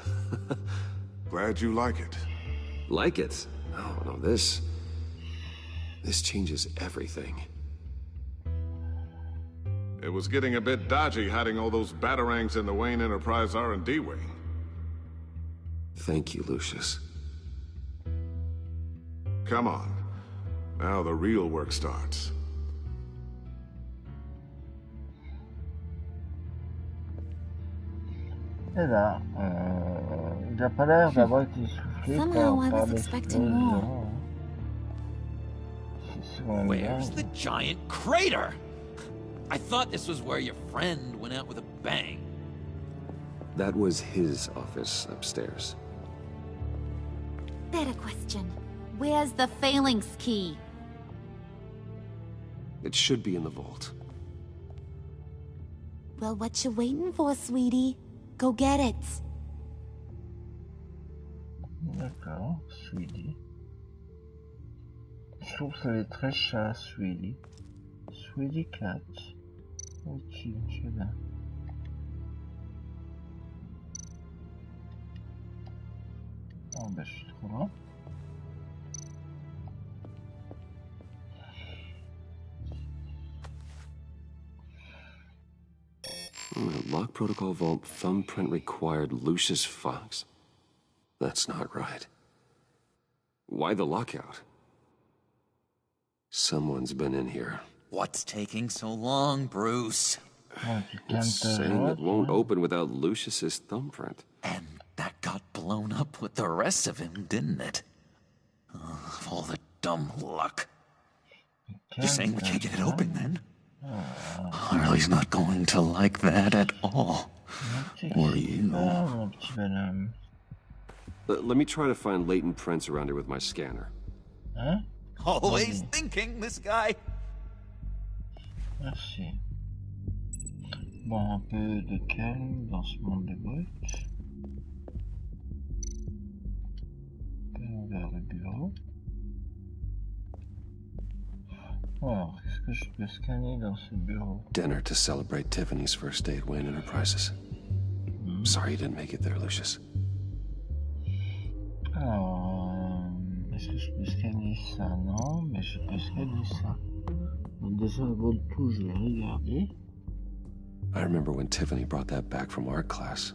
Glad you like it. Like it? No, this changes everything. It was getting a bit dodgy hiding all those batarangs in the Wayne Enterprise R&D wing. Thank you, Lucius. Come on. Now the real work starts. Et là, il a pas l'air d'avoir été soufflé par l'explosion. Where's the giant crater? I thought this was where your friend went out with a bang. That was his office upstairs. Better question. Where's the phalanx key? It should be in the vault. Well, what you waiting for, sweetie? Go get it. D'accord, Sweetie. Je trouve que ça est très chat, Sweetie. Sweetie cat. Ok, je suis là. Oh, bah, je suis trop loin. Lock protocol vault thumbprint required Lucius Fox. That's not right. Why the lockout? Someone's been in here. What's taking so long, Bruce? It's saying it won't open without Lucius's thumbprint. And that got blown up with the rest of him, didn't it? Of all the dumb luck. You're saying we can't get it open, then? Harley's not going to like that at all. Or you. Let me try to find latent prints around here with my scanner. Huh? Always thinking, this guy. Merci. Bon, un peu de calme dans ce monde de brut. vers le bureau. Alors, qu'est-ce que je peux scanner dans ce bureau? Dinner to celebrate Tiffany's first day at Wayne Enterprises. Sorry you didn't make it there, Lucius. Alors, est-ce que je peux scanner ça? Non, mais je peux scanner ça. Donc déjà, avant tout, je vais regarder. I remember when Tiffany brought that back from art class.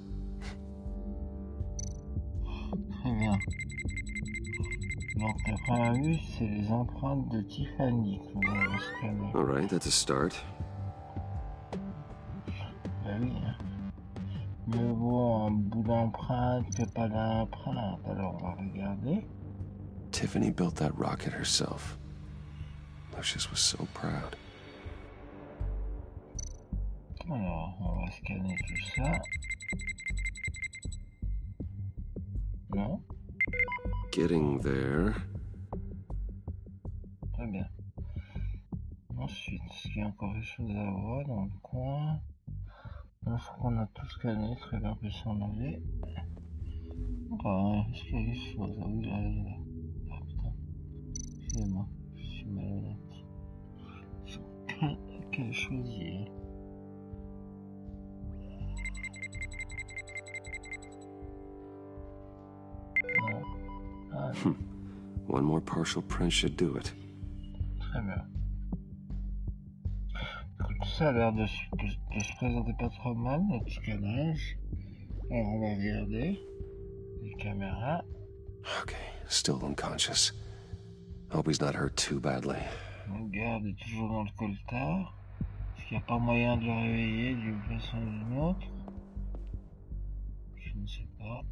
Très bien. Donc, la première vue, c'est les empreintes de Tiffany que nous allons scanner. Alright, that's a start. Ben oui, hein. Mieux vaut un bout d'empreinte que pas d'empreinte. Alors, on va regarder. Tiffany built that rocket herself. Lucius was so proud. Alors, on va scanner tout ça. Non? Getting there. Très bien. Ensuite, est-ce qu'il y a encore des choses à voir dans le coin? Je crois qu'on a tout scanné, très bien, on peut s'en aller. Est-ce qu'il y a des choses? Ah oui, là. Ah putain. Excusez-moi, je suis malhonnête. Quelle chose y est? Non. Ah, non. One more partial print should do it. Très bien. Écoute, ça a l'air de se présenter pas trop mal, notre scannage. Alors on va regarder les caméras. Okay, still unconscious. Hope he's not hurt too badly. Le garde est toujours dans le coltard. Est-ce qu'il n'y a pas moyen de le réveiller d'une façon ou d'une autre? Je ne sais pas.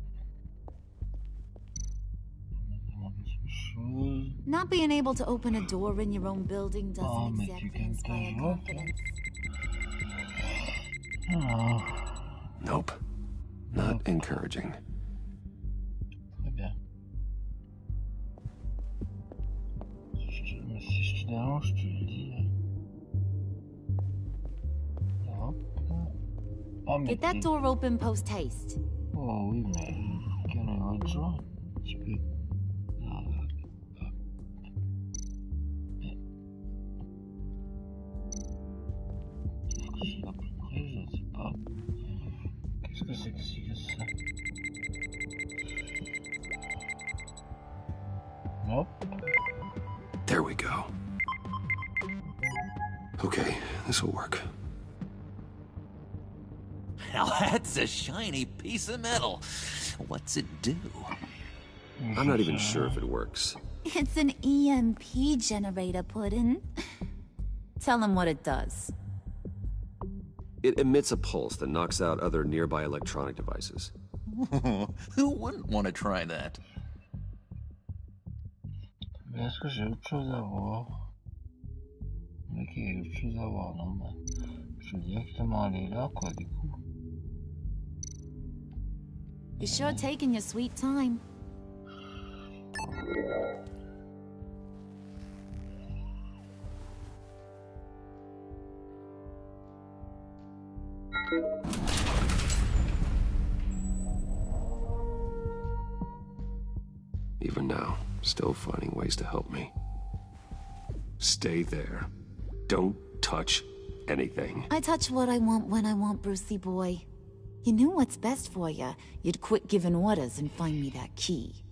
Not being able to open a door in your own building doesn't exactly inspire confidence. Oh. Nope. Not encouraging. Très bien. Si je te dérange, je te le dis. Hop. Oh, Get that door open post haste. Oh oui, mais quel est votre joint? Un petit peu. Qu'est-ce que c'est que ça? Nope. There we go. Okay, this will work. Now that's a shiny piece of metal. What's it do? I'm not even sure if it works. It's an EMP generator, Puddin'. Tell him what it does. It emits a pulse that knocks out other nearby electronic devices. Who wouldn't want to try that? Mais est-ce que j'ai autre chose à voir? Ok, il y a autre chose à voir, non? Bah, je vais directement aller là, quoi, du coup. You're sure taking your sweet time. Even now, still finding ways to help me. Stay there. Don't touch anything. I touch what I want when I want, Brucey boy. You knew what's best for you. You'd quit giving orders and find me that key.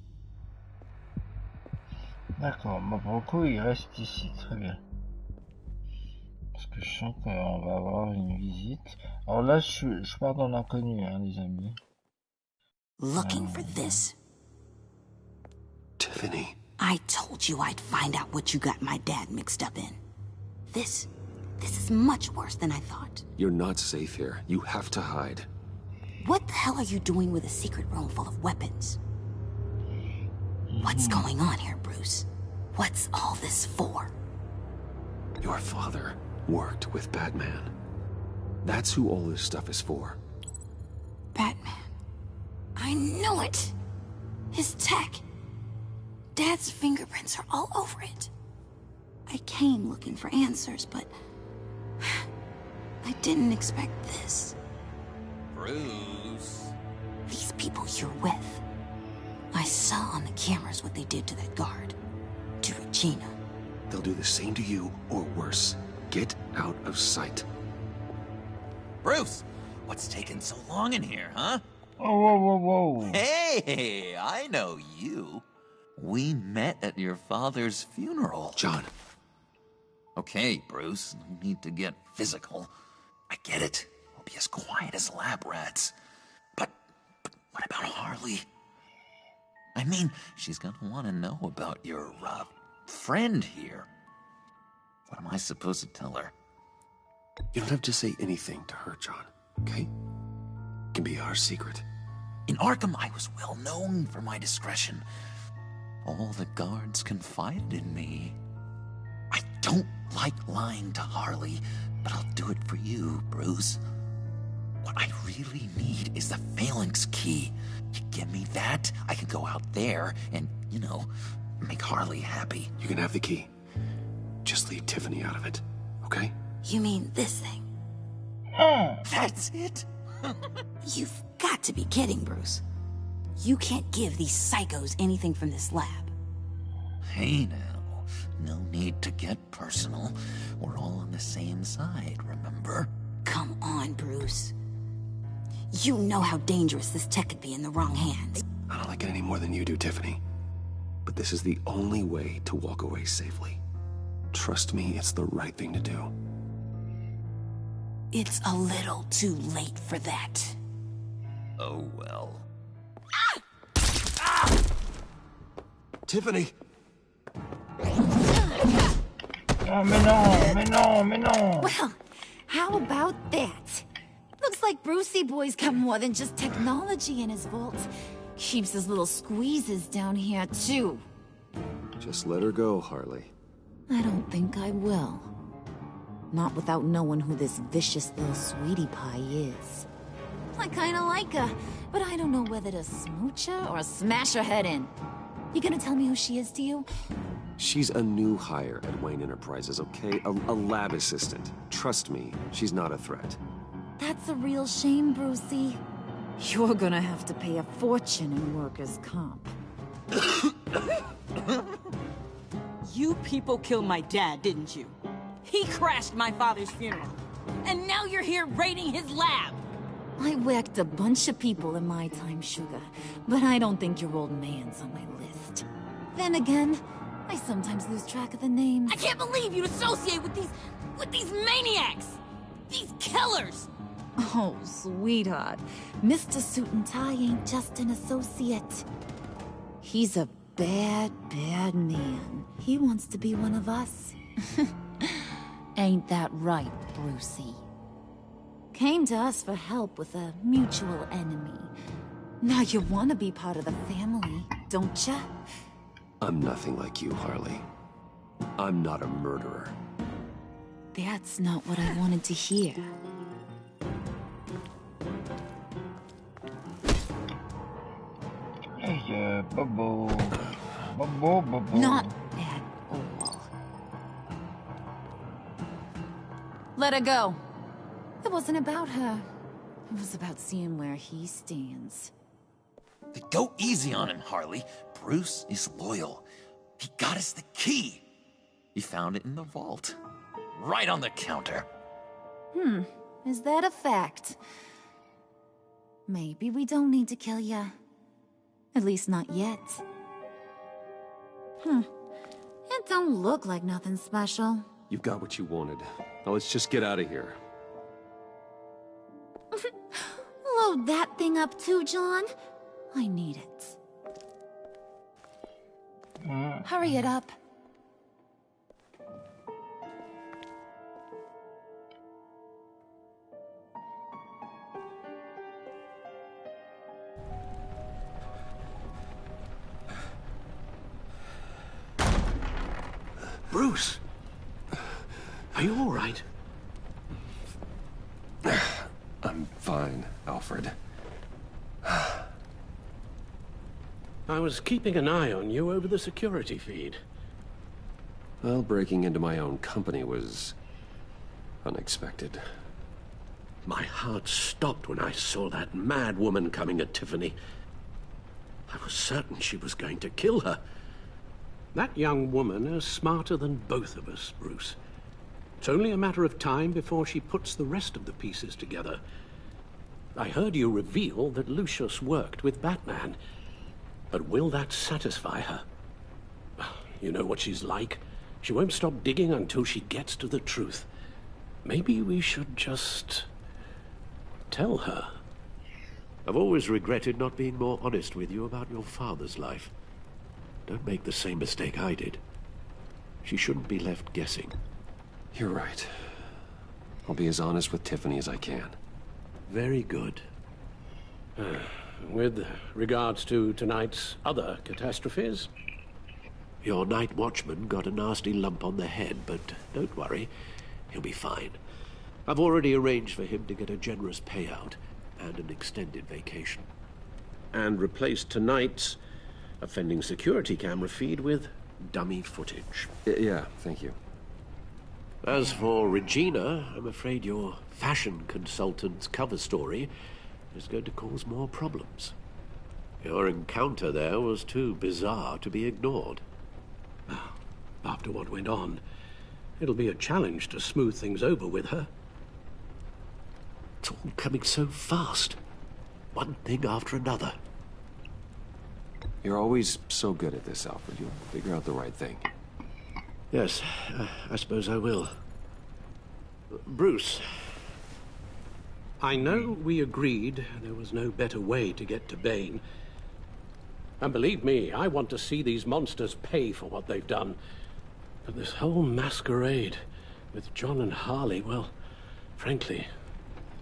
D'accord, bah pour le coup, il reste ici, très bien. Parce que je sens qu'on va avoir une visite. Alors là, je pars dans l'inconnu, hein, les amis. Looking for this. Tiffany. I told you I'd find out what you got my dad mixed up in. This is much worse than I thought. You're not safe here. You have to hide. What the hell are you doing with a secret room full of weapons? What's going on here, Bruce? What's all this for? Your father worked with Batman. That's who all this stuff is for. Batman. I knew it! His tech. Dad's fingerprints are all over it. I came looking for answers, but I didn't expect this. Bruce. These people you're with. I saw on the cameras what they did to that guard. To Regina. They'll do the same to you, or worse. Get out of sight. Bruce, what's taking so long in here, huh? Whoa, whoa, whoa. Hey, I know you. We met at your father's funeral. John. Okay, Bruce, no need to get physical. I get it. We'll be as quiet as lab rats. But what about Harley? I mean, she's gonna want to know about your, friend here. What am I supposed to tell her? You don't have to say anything to her, John, okay? It can be our secret. In Arkham, I was well known for my discretion. All the guards confided in me. I don't like lying to Harley, but I'll do it for you, Bruce. What I really need is the Phalanx key. You give me that, I can go out there and, you know, make Harley happy. You can have the key. Just leave Tiffany out of it, okay? You mean this thing? That's it? You've got to be kidding, Bruce. You can't give these psychos anything from this lab. Hey now, no need to get personal. We're all on the same side, remember? Come on, Bruce. You know how dangerous this tech could be in the wrong hands. I don't like it any more than you do, Tiffany. But this is the only way to walk away safely. Trust me, it's the right thing to do. It's a little too late for that. Oh, well. Tiffany! Mais non. Well, how about that? Looks like Brucey Boy's got more than just technology in his vault. Keeps his little squeezes down here, too. Just let her go, Harley. I don't think I will. Not without knowing who this vicious little sweetie pie is. I kinda like her, but I don't know whether to smooch her or smash her head in. You gonna tell me who she is to you? She's a new hire at Wayne Enterprises, okay? A lab assistant. Trust me, she's not a threat. That's a real shame, Brucey. You're gonna have to pay a fortune in workers' comp. You people killed my dad, didn't you? He crashed my father's funeral. And now you're here raiding his lab! I whacked a bunch of people in my time, Sugar, but I don't think your old man's on my list. Then again, I sometimes lose track of the names. I can't believe you'd associate with these maniacs! These killers! Oh, sweetheart. Mr. Suit and Tie ain't just an associate. He's a bad, bad man. He wants to be one of us. Ain't that right, Brucey? Came to us for help with a mutual enemy. Now you want to be part of the family, don't ya? I'm nothing like you, Harley. I'm not a murderer. That's not what I wanted to hear. Not at all. Let her go. It wasn't about her. It was about seeing where he stands. Go easy on him, Harley. Bruce is loyal. He got us the key. He found it in the vault. Right on the counter. Is that a fact? Maybe we don't need to kill ya. At least not yet. It don't look like nothing special. You've got what you wanted. Now let's just get out of here. Load that thing up too, John. I need it. Hurry it up. Bruce! Are you all right? I'm fine, Alfred. I was keeping an eye on you over the security feed. Well, breaking into my own company was unexpected. My heart stopped when I saw that mad woman coming at Tiffany. I was certain she was going to kill her. That young woman is smarter than both of us, Bruce. It's only a matter of time before she puts the rest of the pieces together. I heard you reveal that Lucius worked with Batman. But will that satisfy her? You know what she's like. She won't stop digging until she gets to the truth. Maybe we should just tell her. I've always regretted not being more honest with you about your father's life. Don't make the same mistake I did. She shouldn't be left guessing. You're right. I'll be as honest with Tiffany as I can. Very good. With regards to tonight's other catastrophes? Your night watchman got a nasty lump on the head, but don't worry. He'll be fine. I've already arranged for him to get a generous payout and an extended vacation. And replaced tonight's offending security camera feed with dummy footage. Yeah, thank you. As for Regina, I'm afraid your fashion consultant's cover story is going to cause more problems. Your encounter there was too bizarre to be ignored. After what went on, it'll be a challenge to smooth things over with her. It's all coming so fast. One thing after another. You're always so good at this, Alfred. You'll figure out the right thing. Yes, I suppose I will. Bruce, I know we agreed there was no better way to get to Bane. And believe me, I want to see these monsters pay for what they've done. But this whole masquerade with John and Harley, well, frankly,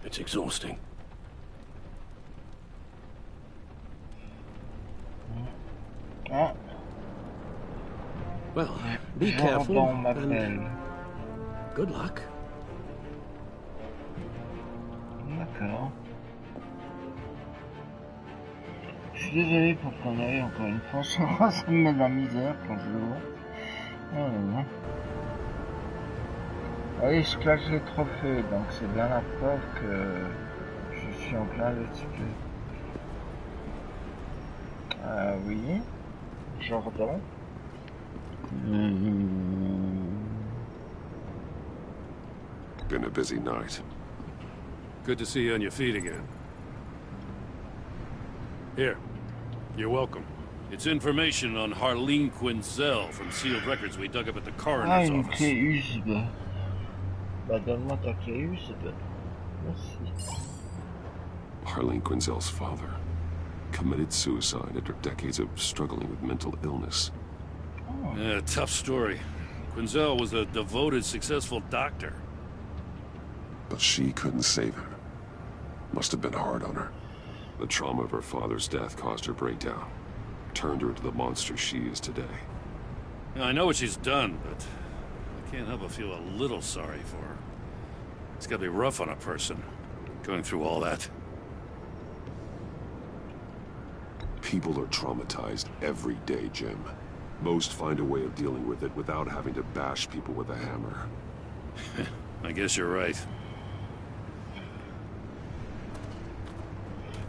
it's exhausting. Well, be careful and good luck. D'accord. Je suis désolé pour ton œil, encore une fois, ça me met dans la misère quand je le vois. Oh là là. Oui, je claque les trophées, donc c'est bien la preuve que je suis en plein let's play. Oui. Jordan. Been a busy night. Good to see you on your feet again. Here. You're welcome. It's information on Harleen Quinzel from sealed records we dug up at the coroner's une office. clé USB. Bah donne-moi ta clé USB. Merci. Harleen Quinzel's father committed suicide after decades of struggling with mental illness. Oh. Yeah, tough story. Quinzel was a devoted, successful doctor. But she couldn't save him. Must have been hard on her. The trauma of her father's death caused her breakdown. Turned her into the monster she is today. Now, I know what she's done, but I can't help but feel a little sorry for her. It's gotta be rough on a person, going through all that. People are traumatized every day, Jim. Most find a way of dealing with it without having to bash people with a hammer. I guess you're right.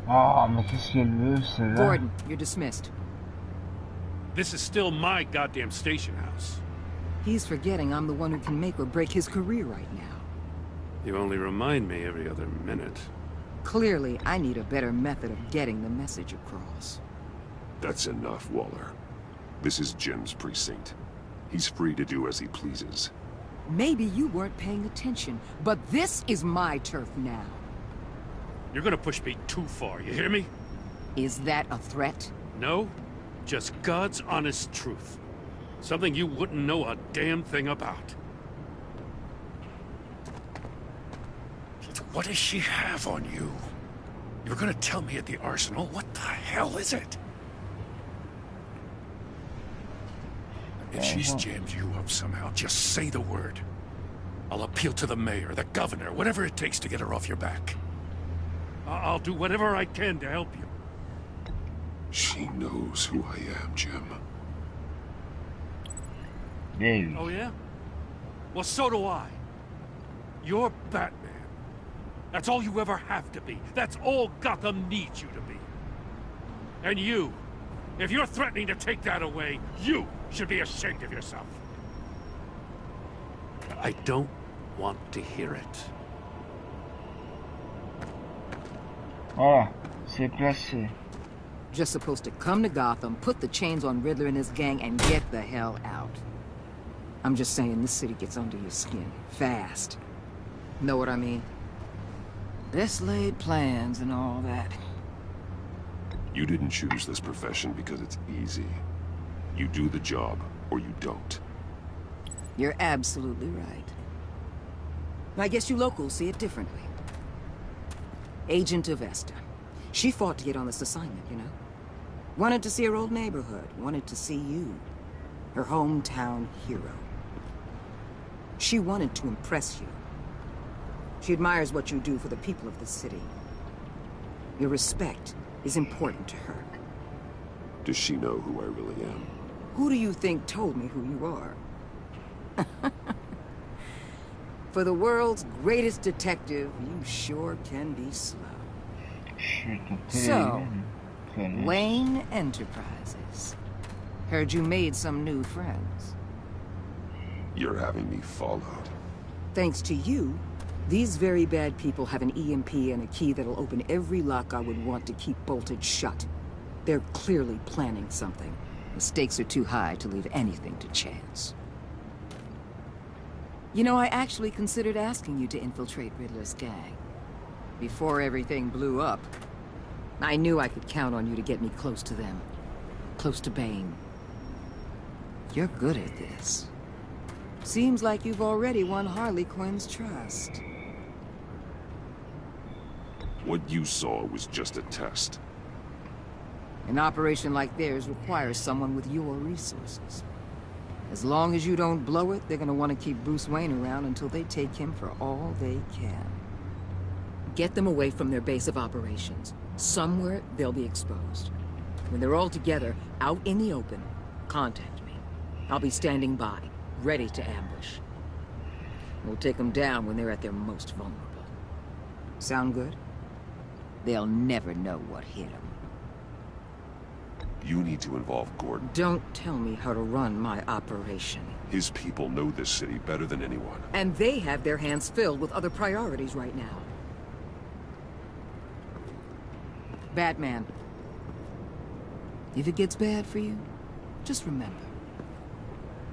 Oh, mais qu'est-ce qu'elle veut, celle-là? Gordon, you're dismissed. This is still my goddamn station house. He's forgetting I'm the one who can make or break his career right now. You only remind me every other minute. Clearly, I need a better method of getting the message across. That's enough, Waller. This is Jim's precinct. He's free to do as he pleases. Maybe you weren't paying attention, but this is my turf now. You're gonna push me too far, you hear me? Is that a threat? No, just God's honest truth. Something you wouldn't know a damn thing about. What does she have on you? You're gonna tell me at the arsenal? What the hell is it? If she's jammed you up somehow, just say the word. I'll appeal to the mayor, the governor, whatever it takes to get her off your back. I'll do whatever I can to help you. She knows who I am, Jim. Maybe. Oh, yeah? Well, so do I. You're Batman. That's all you ever have to be. That's all Gotham needs you to be. And you, If you're threatening to take that away, you should be ashamed of yourself. I don't want to hear it. Oh, c'est placé. Just supposed to come to Gotham, put the chains on Riddler and his gang, and get the hell out. I'm just saying, this city gets under your skin. Fast. Know what I mean? Best laid plans and all that. You didn't choose this profession because it's easy. You do the job, or you don't. You're absolutely right. I guess you locals see it differently. Agent Avesta. She fought to get on this assignment, you know? Wanted to see her old neighborhood. Wanted to see you. Her hometown hero. She wanted to impress you. She admires what you do for the people of the city. Your respect is important to her. Does she know who I really am? Who do you think told me who you are? For the world's greatest detective, you sure can be slow. So, Wayne Enterprises. Heard you made some new friends. You're having me followed. Thanks to you, these very bad people have an EMP and a key that'll open every lock I would want to keep bolted shut. They're clearly planning something. The stakes are too high to leave anything to chance. You know, I actually considered asking you to infiltrate Riddler's gang. Before everything blew up, I knew I could count on you to get me close to them. Close to Bane. You're good at this. Seems like you've already won Harley Quinn's trust. What you saw was just a test. An operation like theirs requires someone with your resources. As long as you don't blow it, they're gonna want to keep Bruce Wayne around until they take him for all they can. Get them away from their base of operations. Somewhere they'll be exposed. When they're all together, out in the open, contact me. I'll be standing by, ready to ambush. We'll take them down when they're at their most vulnerable. Sound good? They'll never know what hit them. You need to involve Gordon. Don't tell me how to run my operation. His people know this city better than anyone. And they have their hands filled with other priorities right now. Batman. If it gets bad for you, just remember.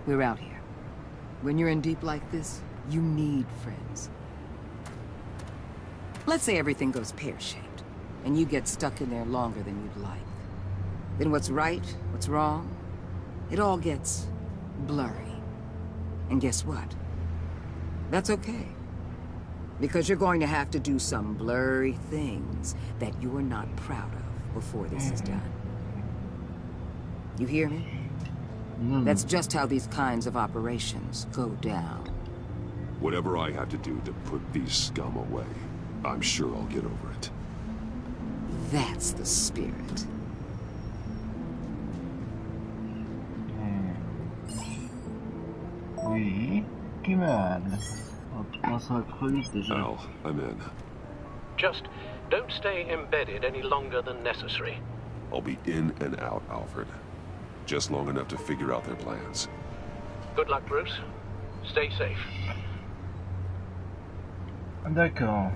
We're out here. When you're in deep like this, you need friends. Let's say everything goes pear-shaped, and you get stuck in there longer than you'd like. Then what's right, what's wrong, it all gets blurry. And guess what? That's okay. Because you're going to have to do some blurry things that you're not proud of before this is done. You hear me? That's just how these kinds of operations go down. Whatever I have to do to put these scum away, I'm sure I'll get over it. That's the spirit. Oui, qui me râle. Al, I'm in. Just don't stay embedded any longer than necessary. I'll be in and out, Alfred. Just long enough to figure out their plans. Good luck, Bruce. Stay safe. D'accord.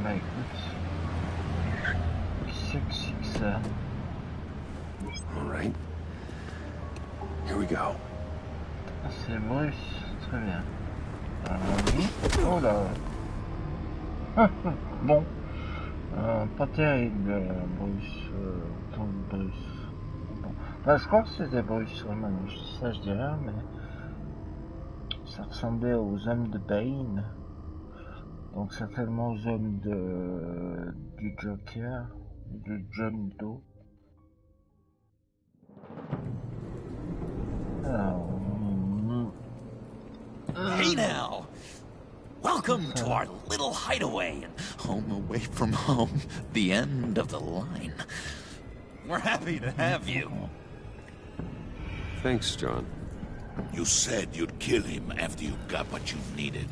Bah écoute. C'est que c'est que ça. Alright. Here we go. C'est Bruce, très bien. Oh là. Bon. Pas terrible, Bruce. Bruce. Bon. Enfin, je crois que c'était Bruce, vraiment. Ça, je dirais, mais. Ça ressemblait aux hommes de Bane. Donc, certainement aux hommes du Joker. De John Doe. Alors. Hey now! Welcome to our little hideaway and home away from home, the end of the line. We're happy to have you. Thanks, John. You said you'd kill him after you got what you needed.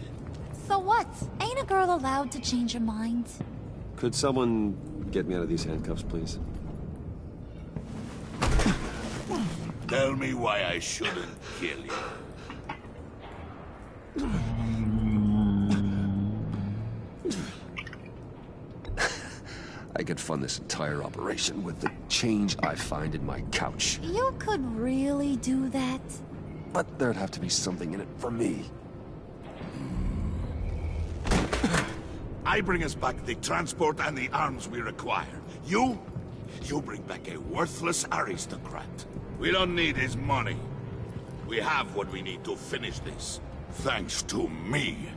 So what? Ain't a girl allowed to change her mind? Could someone get me out of these handcuffs, please? Tell me why I shouldn't kill you. I could fund this entire operation with the change I find in my couch. You could really do that? But there'd have to be something in it for me. I bring us back the transport and the arms we require. You bring back a worthless aristocrat. We don't need his money. We have what we need to finish this. Thanks to me.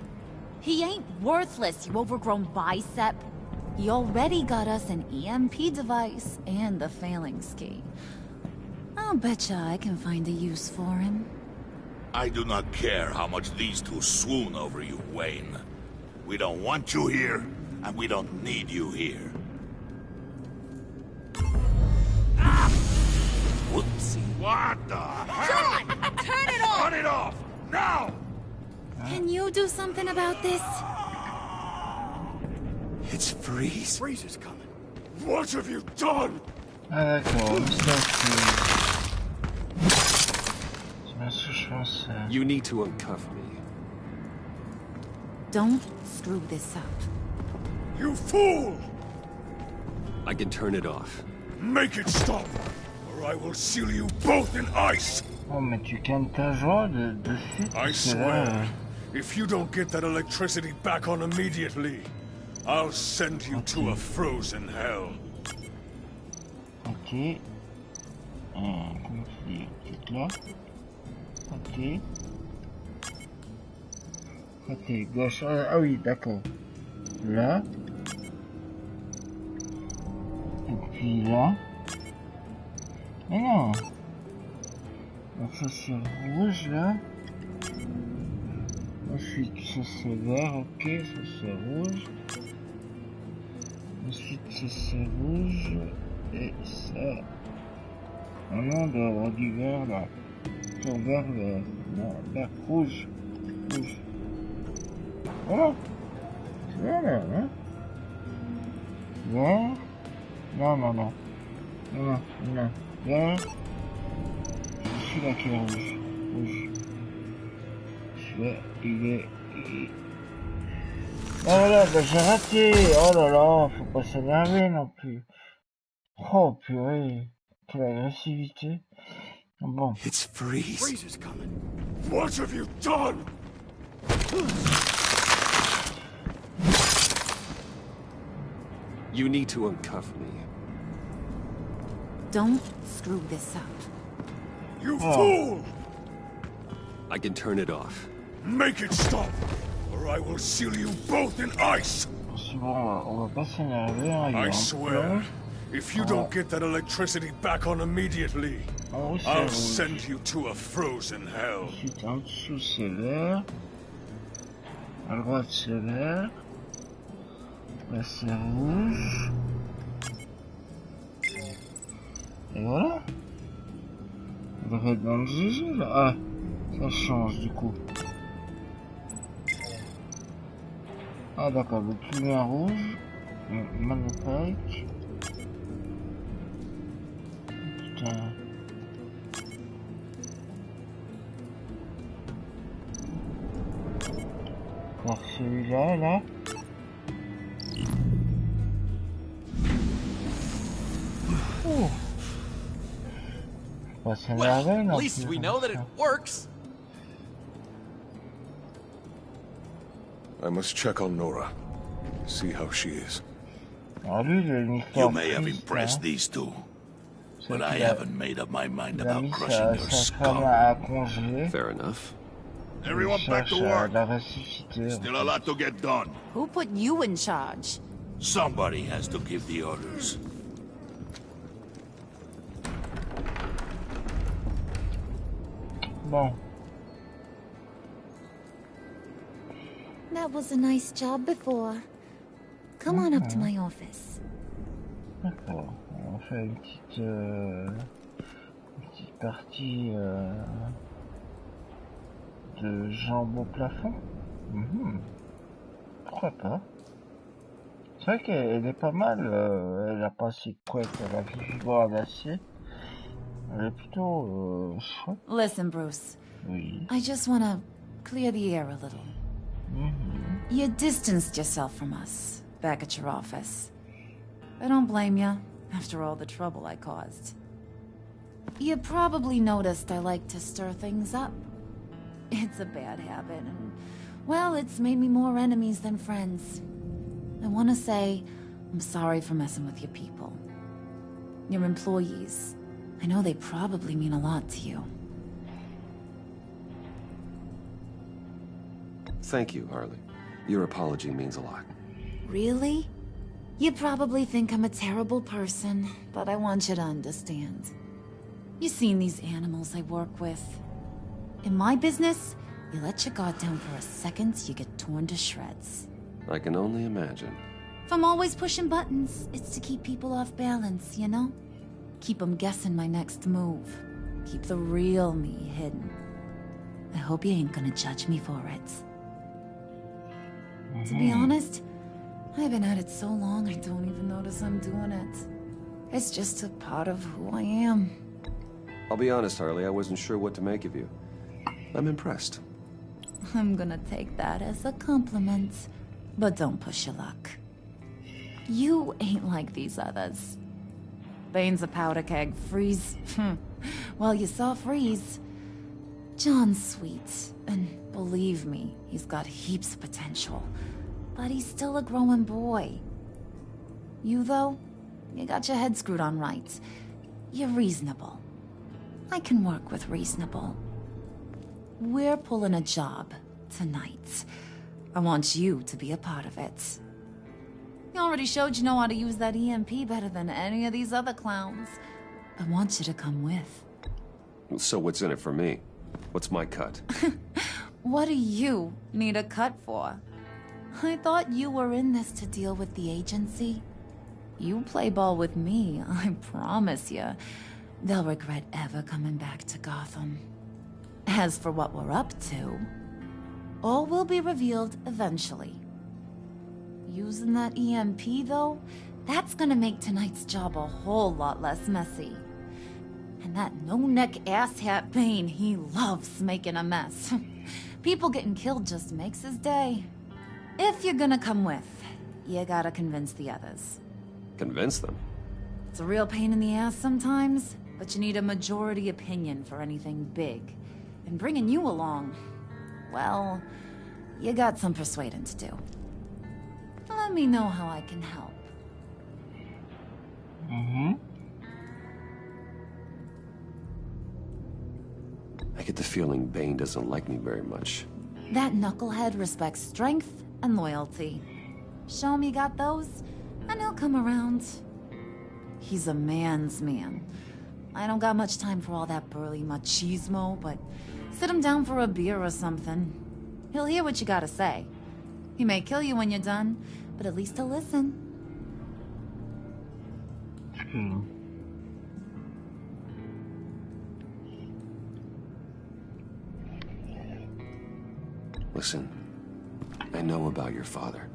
He ain't worthless, you overgrown bicep. He already got us an EMP device and the phalanx key. I'll betcha I can find a use for him. I do not care how much these two swoon over you, Wayne. We don't want you here, and we don't need you here. Ah! Whoopsie. What the hell? John! Turn it off! Turn it off! Now! Can you do something about this? It's Freeze. Freeze is coming. What have you done? Ah d'accord, ça c'est... je pense... You need to uncuff me. Don't screw this up. You fool! I can turn it off. Make it stop, or I will seal you both in ice! Oh mais tu calmes ta joie de suite. I swear, if you don't get that electricity back on immediately, I'll send you to a frozen hell. Ok. Comment c'est? C'est là. Ok. Côté gauche. Ah oui, d'accord. Là. Et puis là. Mais non. Donc ça c'est rouge là. Ensuite ça c'est vert, ok, ça c'est rouge. Ensuite ça c'est rouge. Et ça. Oh non, on doit avoir du vert là. Sur vert, vert. Non, vert, rouge. Rouge. Voilà. Voilà, hein. Vert. Non, non, non. Non, non. Vert. Celui-là qui est rouge. Rouge. Celui-là, il est... Oh là là, bah j'ai raté. Oh là là, faut pas s'énerver non plus. Oh purée. Quelle agressivité. Bon. It's Freeze. Freeze is coming. What have you done? You need to uncuff me. Don't screw this up. You fool! I can turn it off. Make it stop, or I will seal you both in ice! Bon, on va pas s'énerver, hein. I swear, if you don't get that electricity back on immediately, I'll send you to a frozen hell. Ensuite, en dessous, c'est vert. À droite, c'est vert. Là, c'est rouge. Et voilà. On devrait être dans le GG, là. Ah, ça change, du coup. Ah, d'accord, donc lumière rouge. Magnifique. Putain. Encore celui-là, là. Ouh. Pas s'énerver, non. At least we know that it works. I must check on Nora. See how she is. Alors lui, il a une histoire You may have triste, impressed hein. these two, but I qu'il a- haven't made up my mind Il a about mis crushing sa your femme skull. à congeler. Fair enough. Everyone Il back to cherche à work. la ressusciter. Still a lot to get done. Who put you in charge? Somebody has to give the orders. Bon. That was a nice job before. Come on up to my office. D'accord. On fait une petite partie de jambes au plafond. Pourquoi pas? C'est vrai qu'elle est pas mal. Elle a pas assez de couettes, elle a vibrant d'acier. Elle est plutôt chouette. Listen, Bruce. Oui. I just want to clear the air a little. You distanced yourself from us back at your office. I don't blame you, after all the trouble I caused. You probably noticed I like to stir things up. It's a bad habit, and, well, it's made me more enemies than friends. I want to say I'm sorry for messing with your people. Your employees. I know they probably mean a lot to you. Thank you, Harley. Your apology means a lot. Really? You probably think I'm a terrible person, but I want you to understand. You've seen these animals I work with. In my business, you let your guard down for a second, you get torn to shreds. I can only imagine. If I'm always pushing buttons, it's to keep people off balance, you know? Keep them guessing my next move. Keep the real me hidden. I hope you ain't gonna judge me for it. To be honest, I've been at it so long I don't even notice I'm doing it. It's just a part of who I am. I'll be honest, Harley, I wasn't sure what to make of you. I'm impressed. I'm gonna take that as a compliment. But don't push your luck. You ain't like these others. Bane's a powder keg. Freeze. Well, you saw Freeze. John's sweet, and believe me, he's got heaps of potential. But he's still a growing boy. You, though, you got your head screwed on right. You're reasonable. I can work with reasonable. We're pulling a job tonight. I want you to be a part of it. You already showed you know how to use that EMP better than any of these other clowns. I want you to come with. So what's in it for me? What's my cut? What do you need a cut for? I thought you were in this to deal with the agency. You play ball with me, I promise you. They'll regret ever coming back to Gotham. As for what we're up to, all will be revealed eventually. Using that EMP, though, that's gonna make tonight's job a whole lot less messy. And that no-neck asshat Bane, he loves making a mess. People getting killed just makes his day. If you're gonna come with, you gotta convince the others. Convince them? It's a real pain in the ass sometimes, but you need a majority opinion for anything big. And bringing you along, well, you got some persuading to do. Let me know how I can help. I get the feeling Bane doesn't like me very much. That knucklehead respects strength and loyalty. Show him you got those, and he'll come around. He's a man's man. I don't got much time for all that burly machismo, but sit him down for a beer or something. He'll hear what you gotta say. He may kill you when you're done, but at least he'll listen. Listen, I know about your father.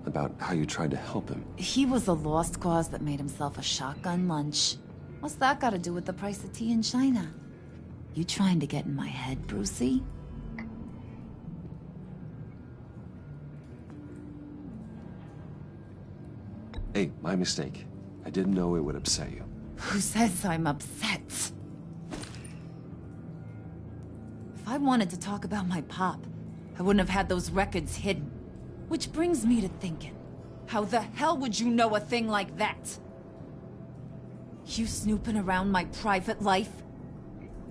About how you tried to help him. He was a lost cause that made himself a shotgun lunch. What's that got to do with the price of tea in China? You trying to get in my head, Brucey? Hey, my mistake. I didn't know it would upset you. Who says I'm upset? If I wanted to talk about my pop, I wouldn't have had those records hidden. Which brings me to thinking, how the hell would you know a thing like that? You snooping around my private life?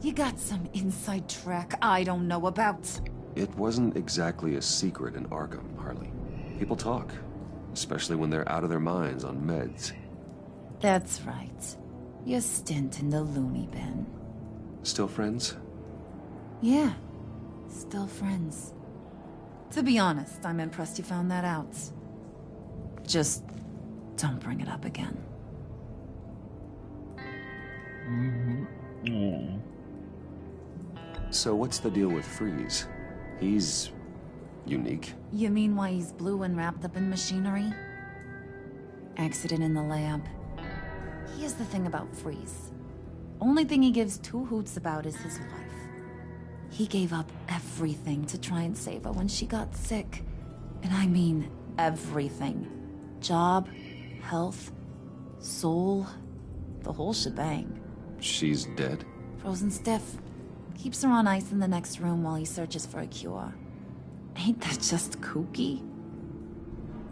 You got some inside track I don't know about. It wasn't exactly a secret in Arkham, Harley. People talk, especially when they're out of their minds on meds. That's right. Your stint in the loony bin. Still friends? Yeah, still friends. To be honest, I'm impressed you found that out. Just don't bring it up again. So what's the deal with Freeze? He's unique. You mean why he's blue and wrapped up in machinery? Accident in the lab. Here's the thing about Freeze. Only thing he gives two hoots about is his wife. He gave up everything to try and save her when she got sick. And I mean everything. Job, health, soul, the whole shebang. She's dead? Frozen stiff. Keeps her on ice in the next room while he searches for a cure. Ain't that just kooky?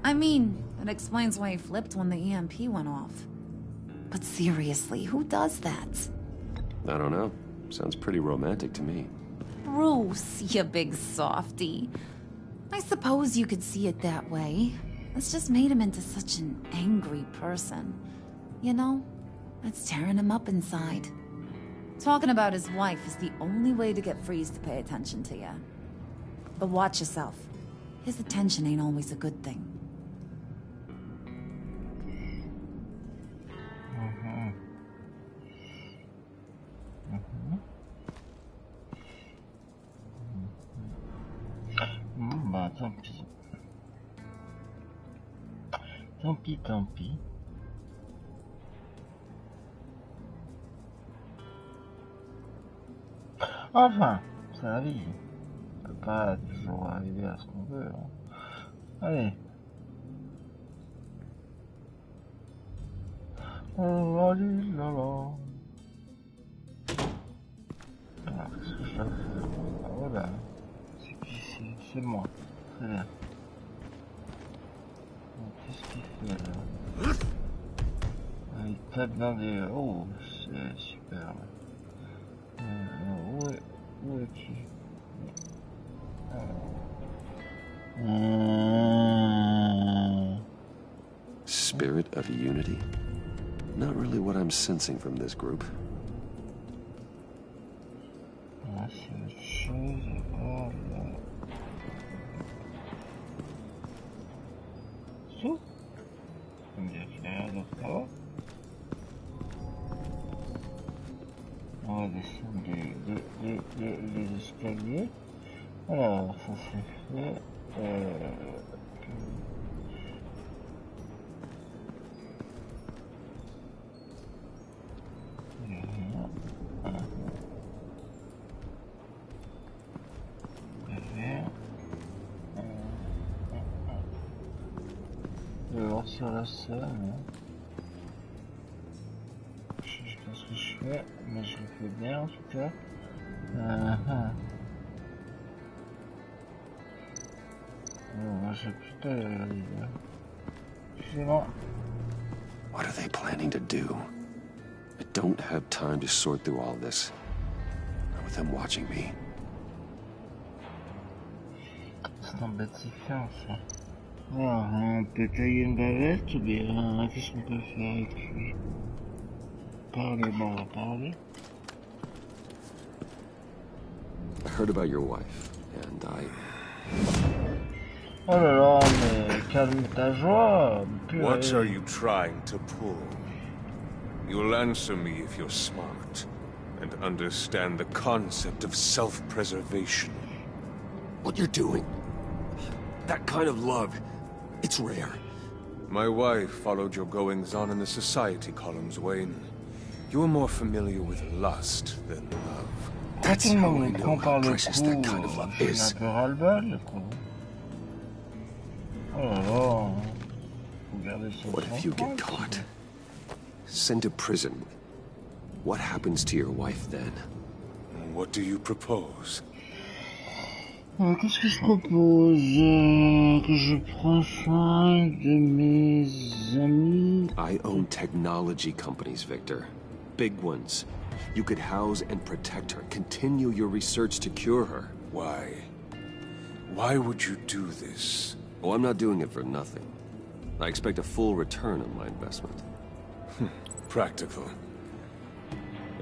I mean, it explains why he flipped when the EMP went off. But seriously, who does that? I don't know. Sounds pretty romantic to me. Bruce, you big softy. I suppose you could see it that way. It's just made him into such an angry person. You know, it's tearing him up inside. Talking about his wife is the only way to get Freeze to pay attention to you. But watch yourself. His attention ain't always a good thing. Bah tant pis. Tant pis, tant pis. Enfin, c'est la vie. On peut pas toujours arriver à ce qu'on veut. Hein. Allez. Oh là là là. Alors, qu'est-ce que je dois faire? Voilà. C'est qui c'est moi. Très bien. Qu'est-ce qu'il fait là? Il tape dans des... Oh, c'est super. Où es-tu? Spirit of unity? Not really what I'm sensing from this group. Ah, c'est autre chose. Oh là. Tout? On dirait qu'il y a rien d'autre là-bas. On va descendre les escaliers. Alors, ça c'est fait. Il n'y a rien. Il n'y a rien. Je vais voir sur la salle. Je sais pas ce que je fais, mais je le fais bien en tout cas. Moi j'ai plutôt l'idée. Excusez-moi. What are they planning to do? I don't have time to sort through all this. Not with them watching me. C'est embêtant ça. Alors, on peut tailler une bavette ou bien qu'est-ce qu'on peut faire avec lui? Parler, bon, on va parler. I heard about your wife, and Oh là là, mais calme ta joie. What are you trying to pull? You'll answer me if you're smart and understand the concept of self-preservation. What you're doing, that kind of love, it's rare. My wife followed your goings-on in the society columns, Wayne. You are more familiar with lust than love. That's how I know how precious that kind of love is. What if you get caught? Sent to prison. What happens to your wife then? What do you propose? Qu'est-ce que je propose? Que je prends soin de mes amis. I own technology companies, Victor. Big ones. You could house and protect her. Continue your research to cure her. Why? Why would you do this? Oh, I'm not doing it for nothing. I expect a full return on my investment. Practical.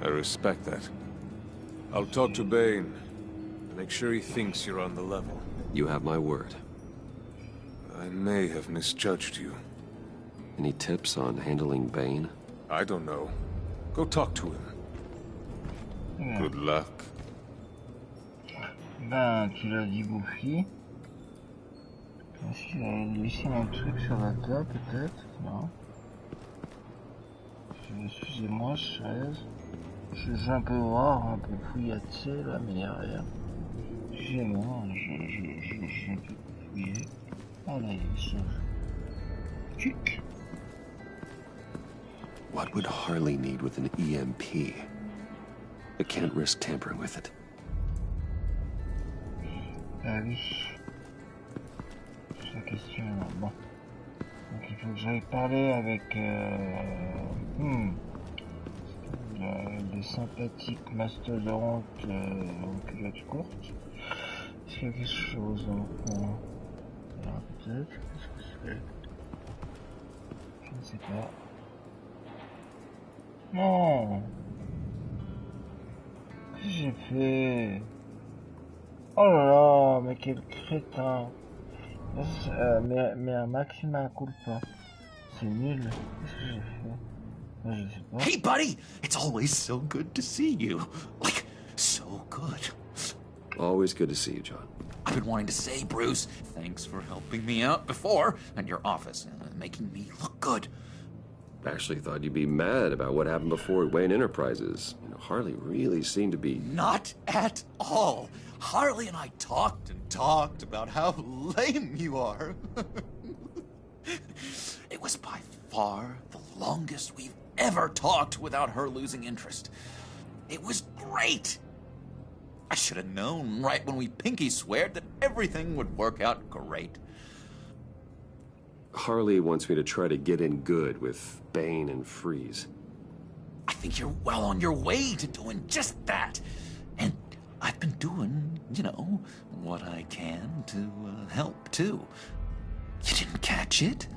I respect that. I'll talk to Bane. Make sure he thinks you're on the level. You have my word. I may have misjudged you. Any tips on handling Bane? I don't know. Go talk to him. Good luck. Ben, tu l'as dit, Bouffi. Est-ce qu'il a laissé un truc sur la table, peut-être? Non. Excusez-moi, 16. Je un peu voir, un peu fouillassé là, mais il n'y a rien. J'ai moi, j'ai un peu fouillé. Ah là, il y a des choses. Tchic. What would Harley need with an EMP? I can't risk tampering with it. Ah oui. C'est la question là. Bon. Donc il faut que j'aille parler avec le sympathique mastodonte en culotte courte. Est-ce qu'il y a quelque chose en coin? Alors peut-être, qu'est-ce que c'est? Je ne sais pas. Non! Qu'est-ce que j'ai fait? Oh là là, mais quel crétin! Mais un maximum culpa. C'est nul. Qu'est-ce que j'ai fait? Je sais pas. Hey, buddy! It's always so good to see you. Like, so good. Always good to see you, John. I've been wanting to say, Bruce, thanks for helping me out before, and your office, making me look good. Actually thought you'd be mad about what happened before at Wayne Enterprises. You know, Harley really seemed to be... Not at all. Harley and I talked and talked about how lame you are. It was by far the longest we've ever talked without her losing interest. It was great. I should have known right when we pinky sweared that everything would work out great. Harley wants me to try to get in good with Bane and Freeze. I think you're well on your way to doing just that. And I've been doing, you know, what I can to help, too. You didn't catch it?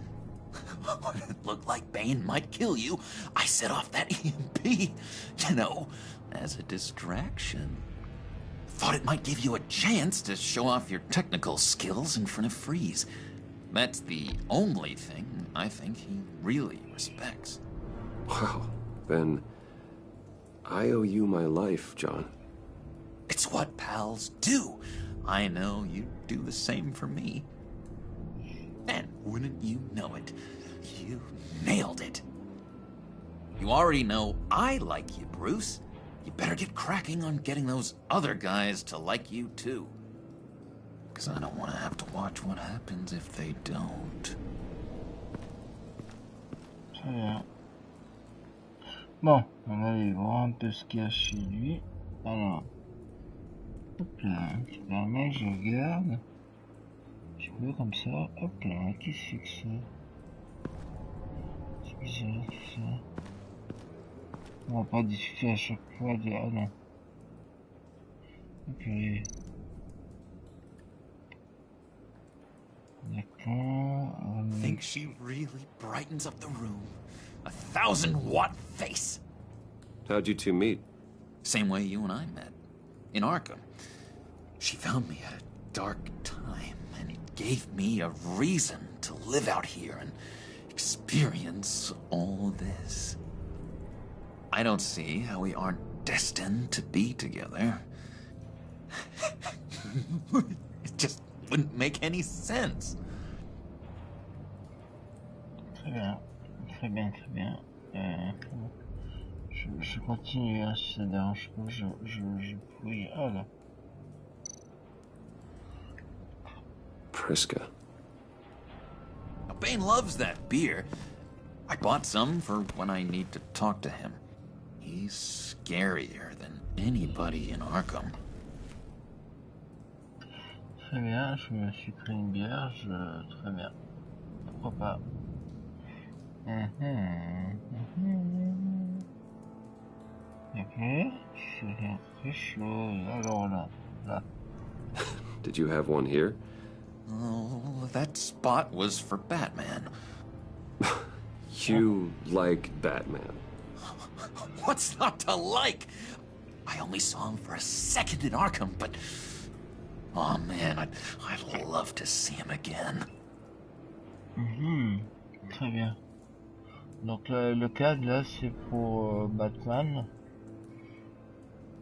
When it looked like Bane might kill you, I set off that EMP, you know, as a distraction. Thought it might give you a chance to show off your technical skills in front of Freeze. That's the only thing I think he really respects. Wow, then I owe you my life, John. It's what pals do. I know you'd do the same for me. And wouldn't you know it, you nailed it. You already know I like you, Bruce. You better get cracking on getting those other guys to like you, too. Because I don't want to have to watch what happens if they don't. Très bien. Bon, on va aller voir un peu ce qu'il y a chez lui. Alors, hop là, tu permets, je regarde. Je peux comme ça, hop là, qu'est-ce que c'est? C'est bizarre tout ça. On va pas discuter à chaque fois de... Ah non. Ok. D'accord. Think she really brightens up the room. 1,000-watt face. How'd you two meet? Same way you and I met. In Arkham. She found me at a dark time, and it gave me a reason to live out here and experience all this. I don't see how we aren't destined to be together. It just wouldn't make any sense. Très bien, très bien, très bien. Je continue, hein, si ça dérange pas, je fouille. Ah là. Priska. Now, Bane loves that beer. I bought some for when I need to talk to him. He's scarier than anybody in Arkham. Très bien, je me suis pris une bière, très bien. Pourquoi pas? Ok, c'est rien très chaud. Alors là. Did you have one here? Oh, that spot was for Batman. You like Batman? What's not to like? I only saw him for a second in Arkham, but... Oh man, I'd love to see him again. Très bien. Donc le cadre là c'est pour Batman.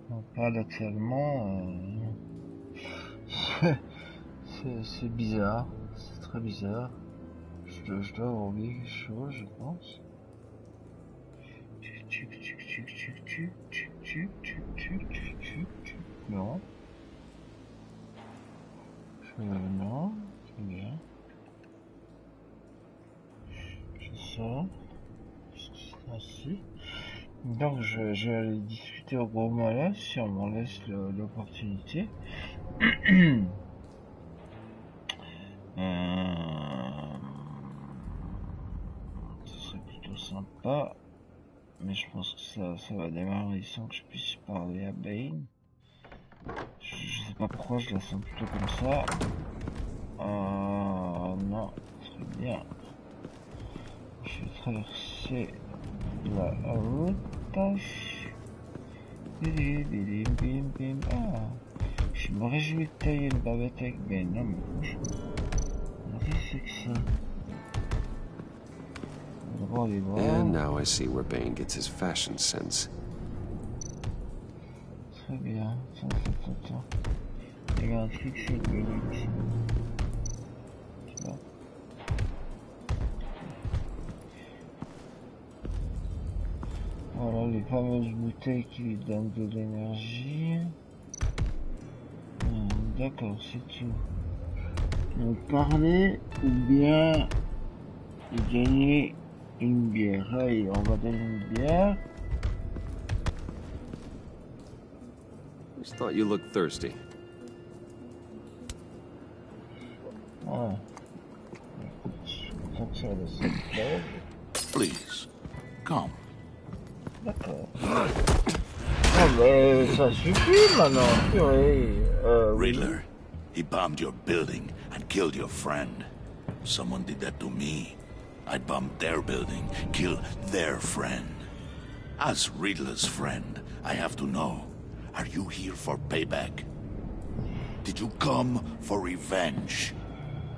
Donc paradoxalement, c'est bizarre, c'est très bizarre. Je dois avoir oublié quelque chose, je pense. Non. Non, c'est bien. Je sors. Ainsi. Donc je vais aller discuter au gros malin si on m'en laisse l'opportunité. Ce serait plutôt sympa. Mais je pense que ça va démarrer sans que je puisse parler à Bane. Je sais pas pourquoi je la sens plutôt comme ça. Non, très bien. Je vais traverser la route. Je me réjouis de tailler une bavette avec Bane. Non mais franchement, qu'est-ce que c'est que ça? And now I see where Bane gets his fashion sense. Très bien. Attends. Il y a un truc sur le Bane. Voilà les fameuses bouteilles qui lui donnent de l'énergie. D'accord, c'est tout. Donc parler ou bien gagner une bière. Allez, on va donner une bière. Just thought you looked thirsty. Ah. Donc ça va se faire. Please, come. D'accord. Ah mais ça suffit maintenant, purée. Riddler, he bombed your building and killed your friend. Someone did that to me. I'd bomb their building, kill their friend. As Riddler's friend, I have to know, are you here for payback? Did you come for revenge?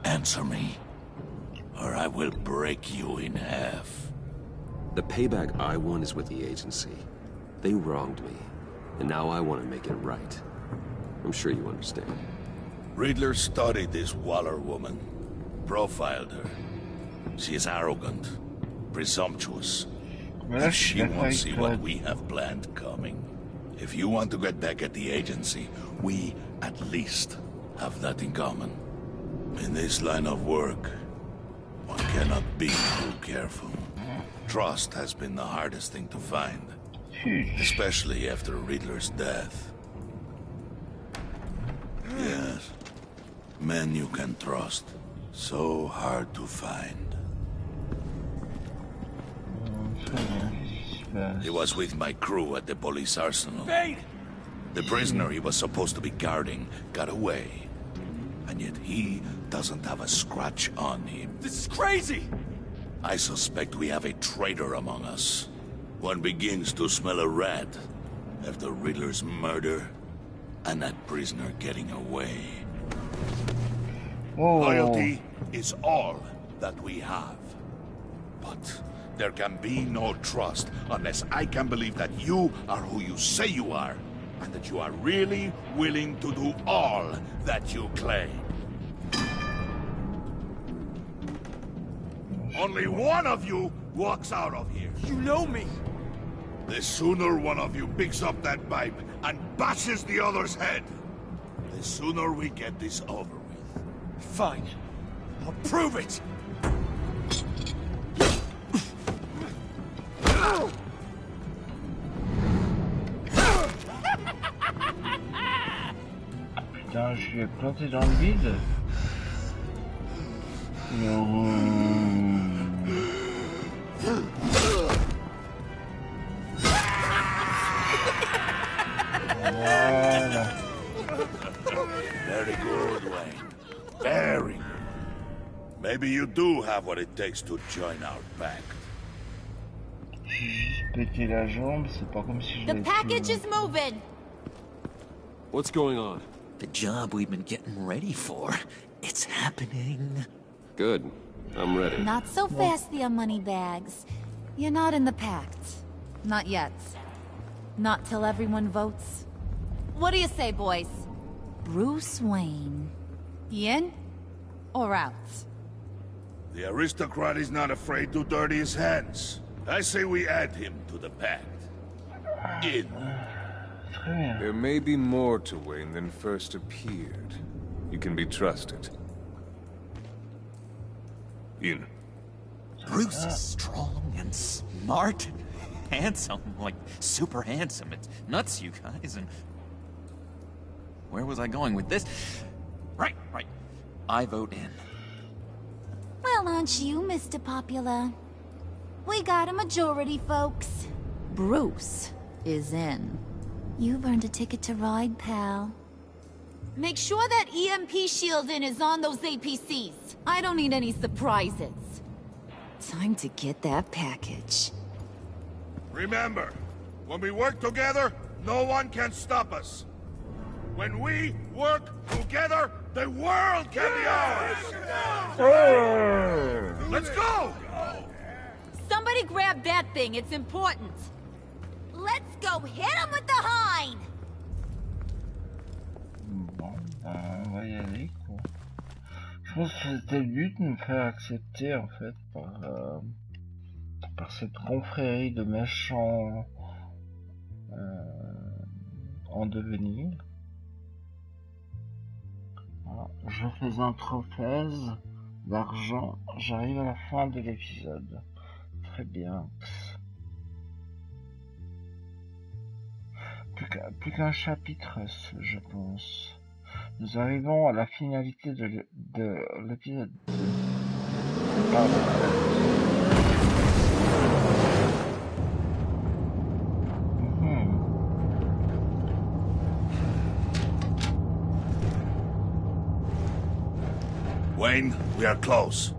Answer me, or I will break you in half. The payback I want is with the agency. They wronged me, and now I want to make it right. I'm sure you understand. Riddler studied this Waller woman, profiled her. She is arrogant, presumptuous, and she won't see what we have planned coming. If you want to get back at the agency, we at least have that in common. In this line of work, one cannot be too careful. Trust has been the hardest thing to find, especially after Riddler's death. Yes, men you can trust, so hard to find. He was with my crew at the police arsenal. The prisoner he was supposed to be guarding got away. And yet he doesn't have a scratch on him. This is crazy! I suspect we have a traitor among us. One begins to smell a rat after Riddler's murder and that prisoner getting away. Loyalty is all that we have. But there can be no trust unless I can believe that you are who you say you are, and that you are really willing to do all that you claim. Only one of you walks out of here. You know me. The sooner one of you picks up that pipe and bashes the other's head, the sooner we get this over with. Fine. I'll prove it. Putain, je lui ai planté dans le vide. Voilà. Very good, Wayne. Very good. Maybe you do have what it takes to join our pact. J'ai juste pété la jambe, c'est pas comme si je l'avais The package is moving. What's going on? The job we've been getting ready for. It's happening. Good. I'm ready. Not so fast, the money bags. You're not in the pact. Not yet. Not till everyone votes. What do you say, boys? Bruce Wayne. In or out? The aristocrat is not afraid to dirty his hands. I say we add him to the pact. In. Très bien. There may be more to Wayne than first appeared. You can be trusted. In. Bruce is strong and smart and handsome, like super handsome. It's nuts, you guys, and... Where was I going with this? Right. I vote in. Well, aren't you, Mr. Popular? We got a majority, folks. Bruce is in. You've earned a ticket to ride, pal. Make sure that EMP shielding is on those APCs. I don't need any surprises. Time to get that package. Remember, when we work together, no one can stop us. When we work together, the world can be ours! Let's go! Somebody grab that thing, it's important. Let's go hit him with the hind! Bon, ben, on va y aller, quoi. Je pense que c'était le but de me faire accepter, en fait, par cette confrérie de méchants en devenir. Voilà. Je fais un trophée d'argent. J'arrive à la fin de l'épisode. Très bien. Plus qu'un chapitre, je pense. Nous arrivons à la finalité de l'épisode 2. Wayne, we are close.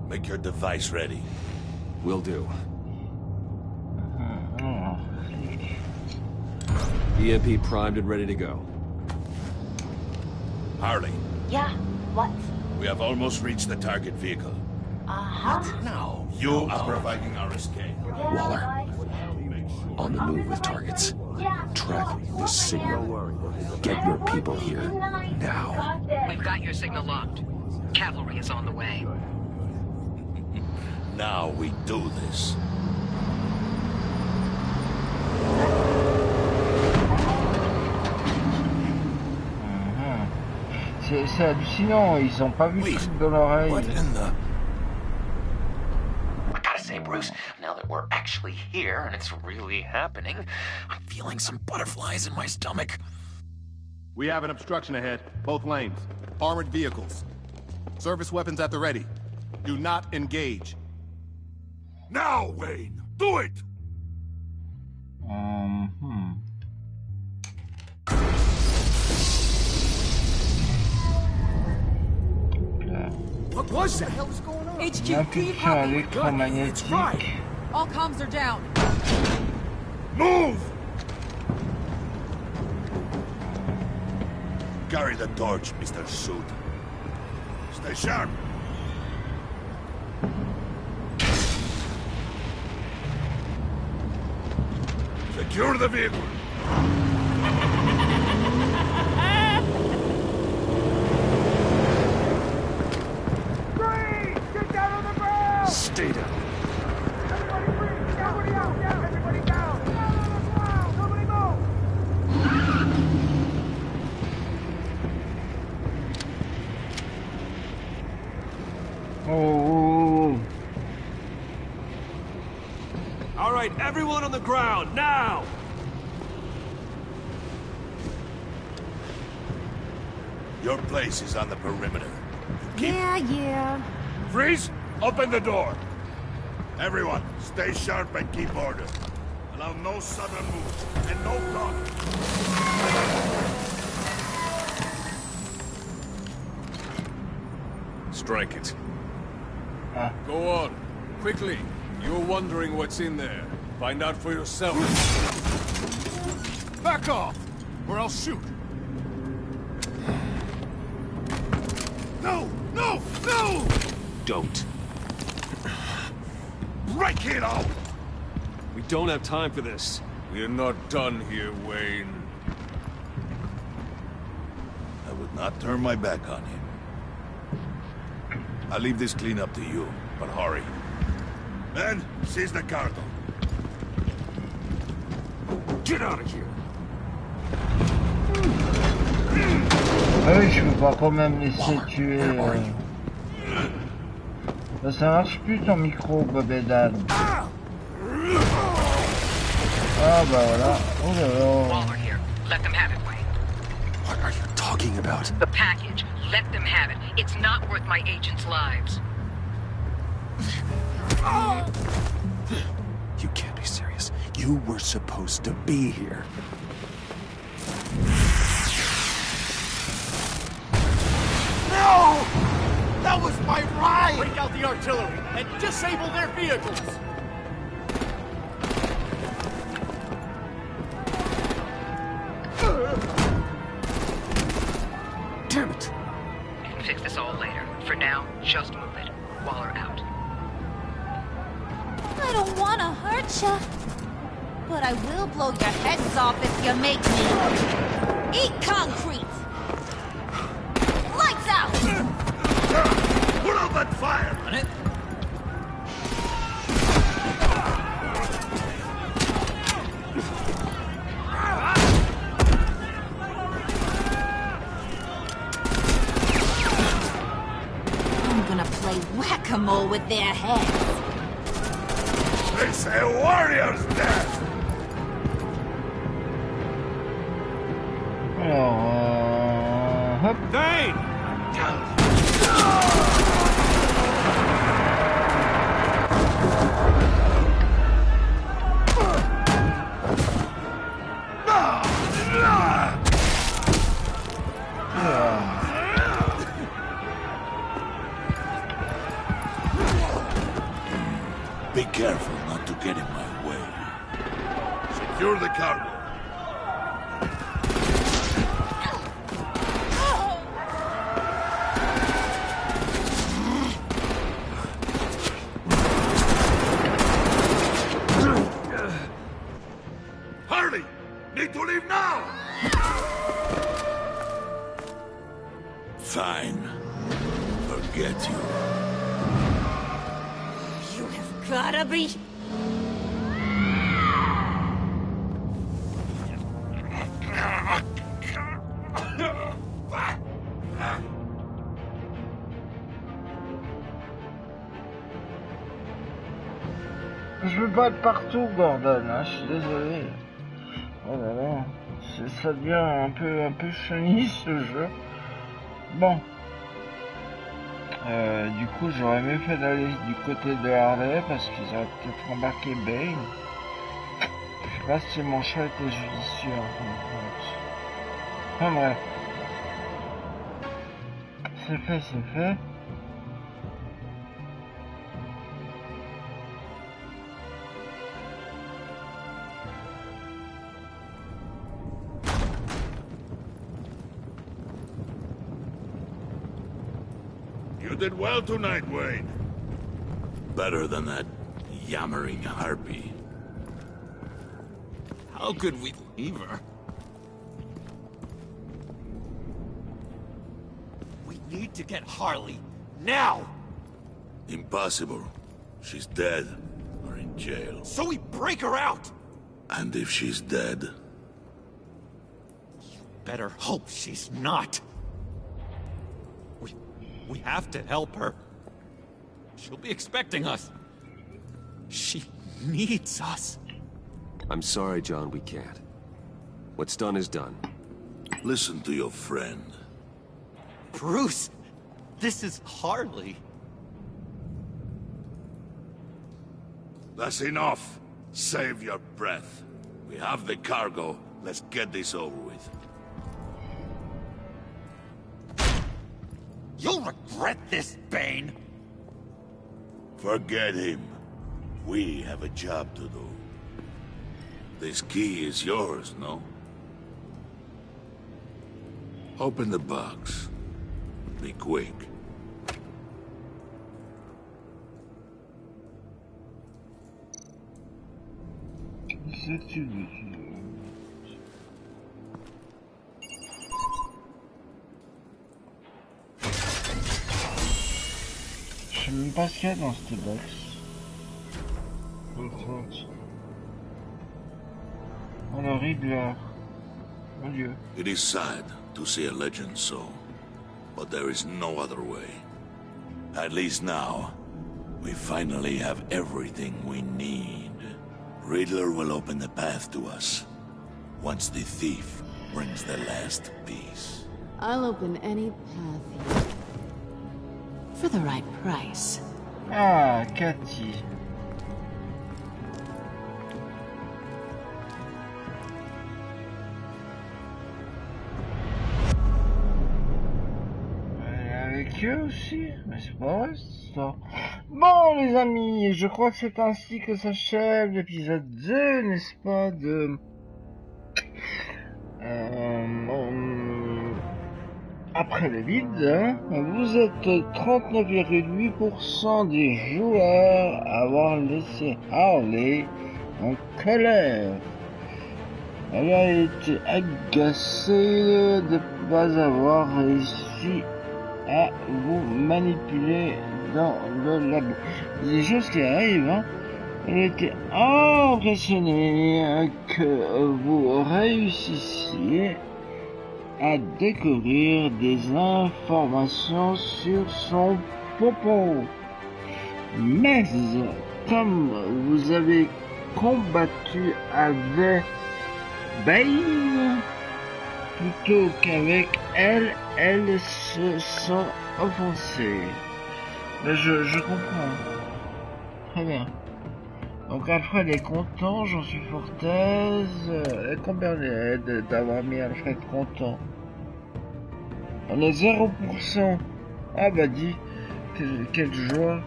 Make your device ready. Will do. EMP primed and ready to go. Harley. Yeah, what? We have almost reached the target vehicle. Uh-huh. Now, you are providing our escape. Waller. On the move with targets. Track the signal. Get your people here. Now. We've got your signal locked. Cavalry is on the way. Now we do this. C'est hallucinant, ils ont pas vu le truc dans l'oreille. I gotta say, Bruce, now that we're actually here and it's really happening, I'm feeling some butterflies in my stomach. We have an obstruction ahead, both lanes. Armored vehicles. Service weapons at the ready. Do not engage. Now, Wayne! Do it! What was that? What the hell is going on? HQ, keep up. It's right. All comms are down. Move! Carry the torch, Mr. Suit. Stay sharp. Secure the vehicle. Get down on the ground! Stay down. Everybody breathe! Everybody out! Down! Everybody down! Down on the ground! Nobody move! Oh. All right, everyone on the ground, now! Your place is on the perimeter. Yeah. Freeze! Open the door! Everyone, stay sharp and keep order. Allow no sudden moves, and no talk. Strike it. Go on. Quickly. You're wondering what's in there. Find out for yourself. Back off, or I'll shoot. No! No! No! Don't. Break it out! We don't have time for this. We're not done here, Wayne. I would not turn my back on him. I'll leave this cleanup to you, but hurry. Men, seize the cargo. Get out of here. Ah oui, je peux pas quand même laisser tuer. Ça marche plus ton micro, Bobedad. Ah bah voilà. Oh là là. Waller here. Let them have it, Wayne. What are you talking about? The package. Let them have it. It's not worth my agents' lives. You can't be serious. You were supposed to be here. No! That was my ride! Break out the artillery and disable their vehicles! Damn it! You can fix this all later. For now, just move it. Waller out. I don't want to hurt ya, but I will blow your heads off if you make me. Eat concrete! Lights out! Put out that fire! On it. I'm gonna play whack-a-mole with their heads. They say warrior's death! Alors, hop. Dane! Be careful not to get in my way. Secure the cargo. Harley! Need to leave now! Fine. Forget you. You have gotta be... Je veux pas être partout, Gordon, hein, je suis désolé. Oh là là, ça devient un peu chenille ce jeu. Bon. Du coup, j'aurais mieux fait d'aller du côté de Harley parce qu'ils auraient peut-être embarqué Bane. Je sais pas si mon choix était judicieux en fin de compte. Enfin bref. C'est fait, c'est fait. You did well tonight, Wayne. Better than that yammering harpy. How could we leave her? We need to get Harley, now! Impossible. She's dead, or in jail. So we break her out! And if she's dead? Better hope she's not. We have to help her. She'll be expecting us. She needs us. I'm sorry, John, we can't. What's done is done. Listen to your friend. Bruce, this is Harley. That's enough. Save your breath. We have the cargo. Let's get this over with. You'll regret this, Bane. Forget him. We have a job to do. This key is yours, no? Open the box. Be quick. Je sais même pas ce qu'il y a dans cette box. Oh le Riddler. Mon Dieu. It is sad to see a legend so, but there is no other way. At least now, we finally have everything we need. Riddler will open the path to us, once the thief brings the last piece. I'll open any path here. For the right price. Ah, Cathy. Avec eux aussi, mais c'est pas vrai ça. Bon les amis, je crois que c'est ainsi que s'achève l'épisode 2, n'est-ce pas, de... Après le vide, hein, vous êtes 39,8% des joueurs à avoir laissé Harley en colère. Elle a été agacée de ne pas avoir réussi à vous manipuler dans le labo. Des choses qui arrivent, hein. Elle était impressionnée que vous réussissiez à découvrir des informations sur son popo. Mais comme vous avez combattu avec Bane plutôt qu'avec elle, elles se sont offensées. Mais je comprends. Très bien. Donc Alfred est content, j'en suis fort aise. Combien on est d'avoir mis Alfred content? On est 0%. Ah bah dis, quelle joie.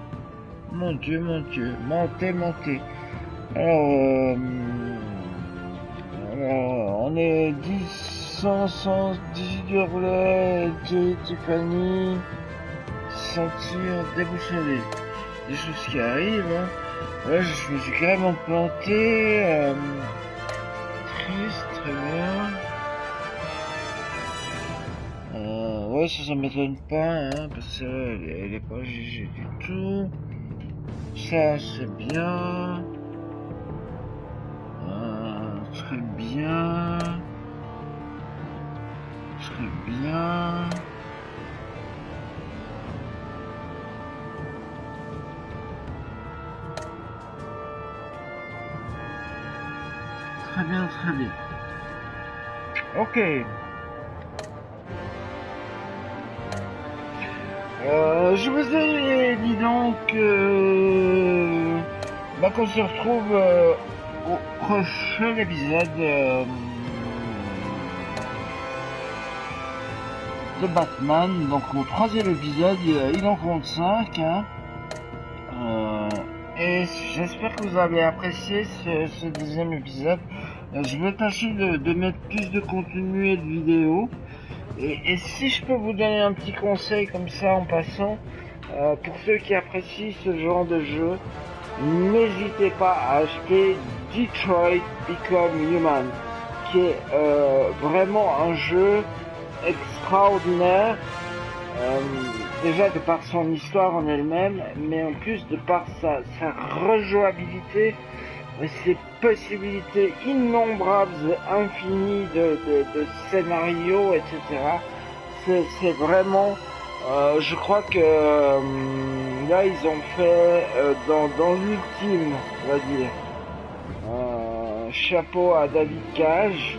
Mon Dieu, mentez. Alors, on est 18 hurlets, Tiffany, sentir déboussolé. Des choses qui arrivent, hein. Ouais, je me suis carrément planté. Triste, très bien. Ouais, ça m'étonne pas, hein, parce qu'elle est pas GG du tout. Ça, c'est bien. Très bien. Très bien. Ok. Je vous ai dit donc qu'on se retrouve au prochain épisode de Batman. Donc au troisième épisode, il en compte 5. Hein. Et j'espère que vous avez apprécié ce deuxième épisode. Je vais tâcher de mettre plus de contenu et de vidéos. Et si je peux vous donner un petit conseil comme ça en passant, pour ceux qui apprécient ce genre de jeu, n'hésitez pas à acheter Detroit Become Human, qui est vraiment un jeu extraordinaire. Déjà de par son histoire en elle-même, mais en plus de par sa rejouabilité, ses possibilités innombrables, infinies de scénarios, etc. C'est vraiment, je crois que là ils ont fait dans l'ultime, on va dire. Chapeau à David Cage.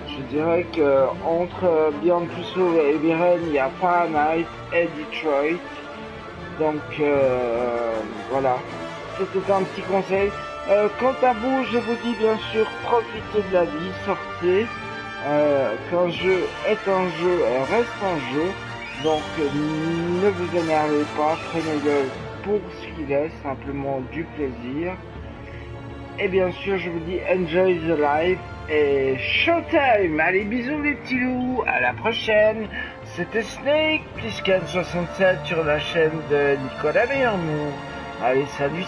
Je dirais que entre Beyond Two Souls et Viren, il y a Fahrenheit et Detroit. Donc voilà, c'était un petit conseil. Quant à vous, je vous dis bien sûr, profitez de la vie, sortez. Qu'un jeu est un jeu, reste un jeu. Donc ne vous énervez pas, prenez-le pour ce qu'il est, simplement du plaisir. Et bien sûr, je vous dis enjoy the life. Et showtime! Allez, bisous les petits loups, à la prochaine! C'était SnakePleasken-67 sur la chaîne de Nicolas Mermou. Allez, salut!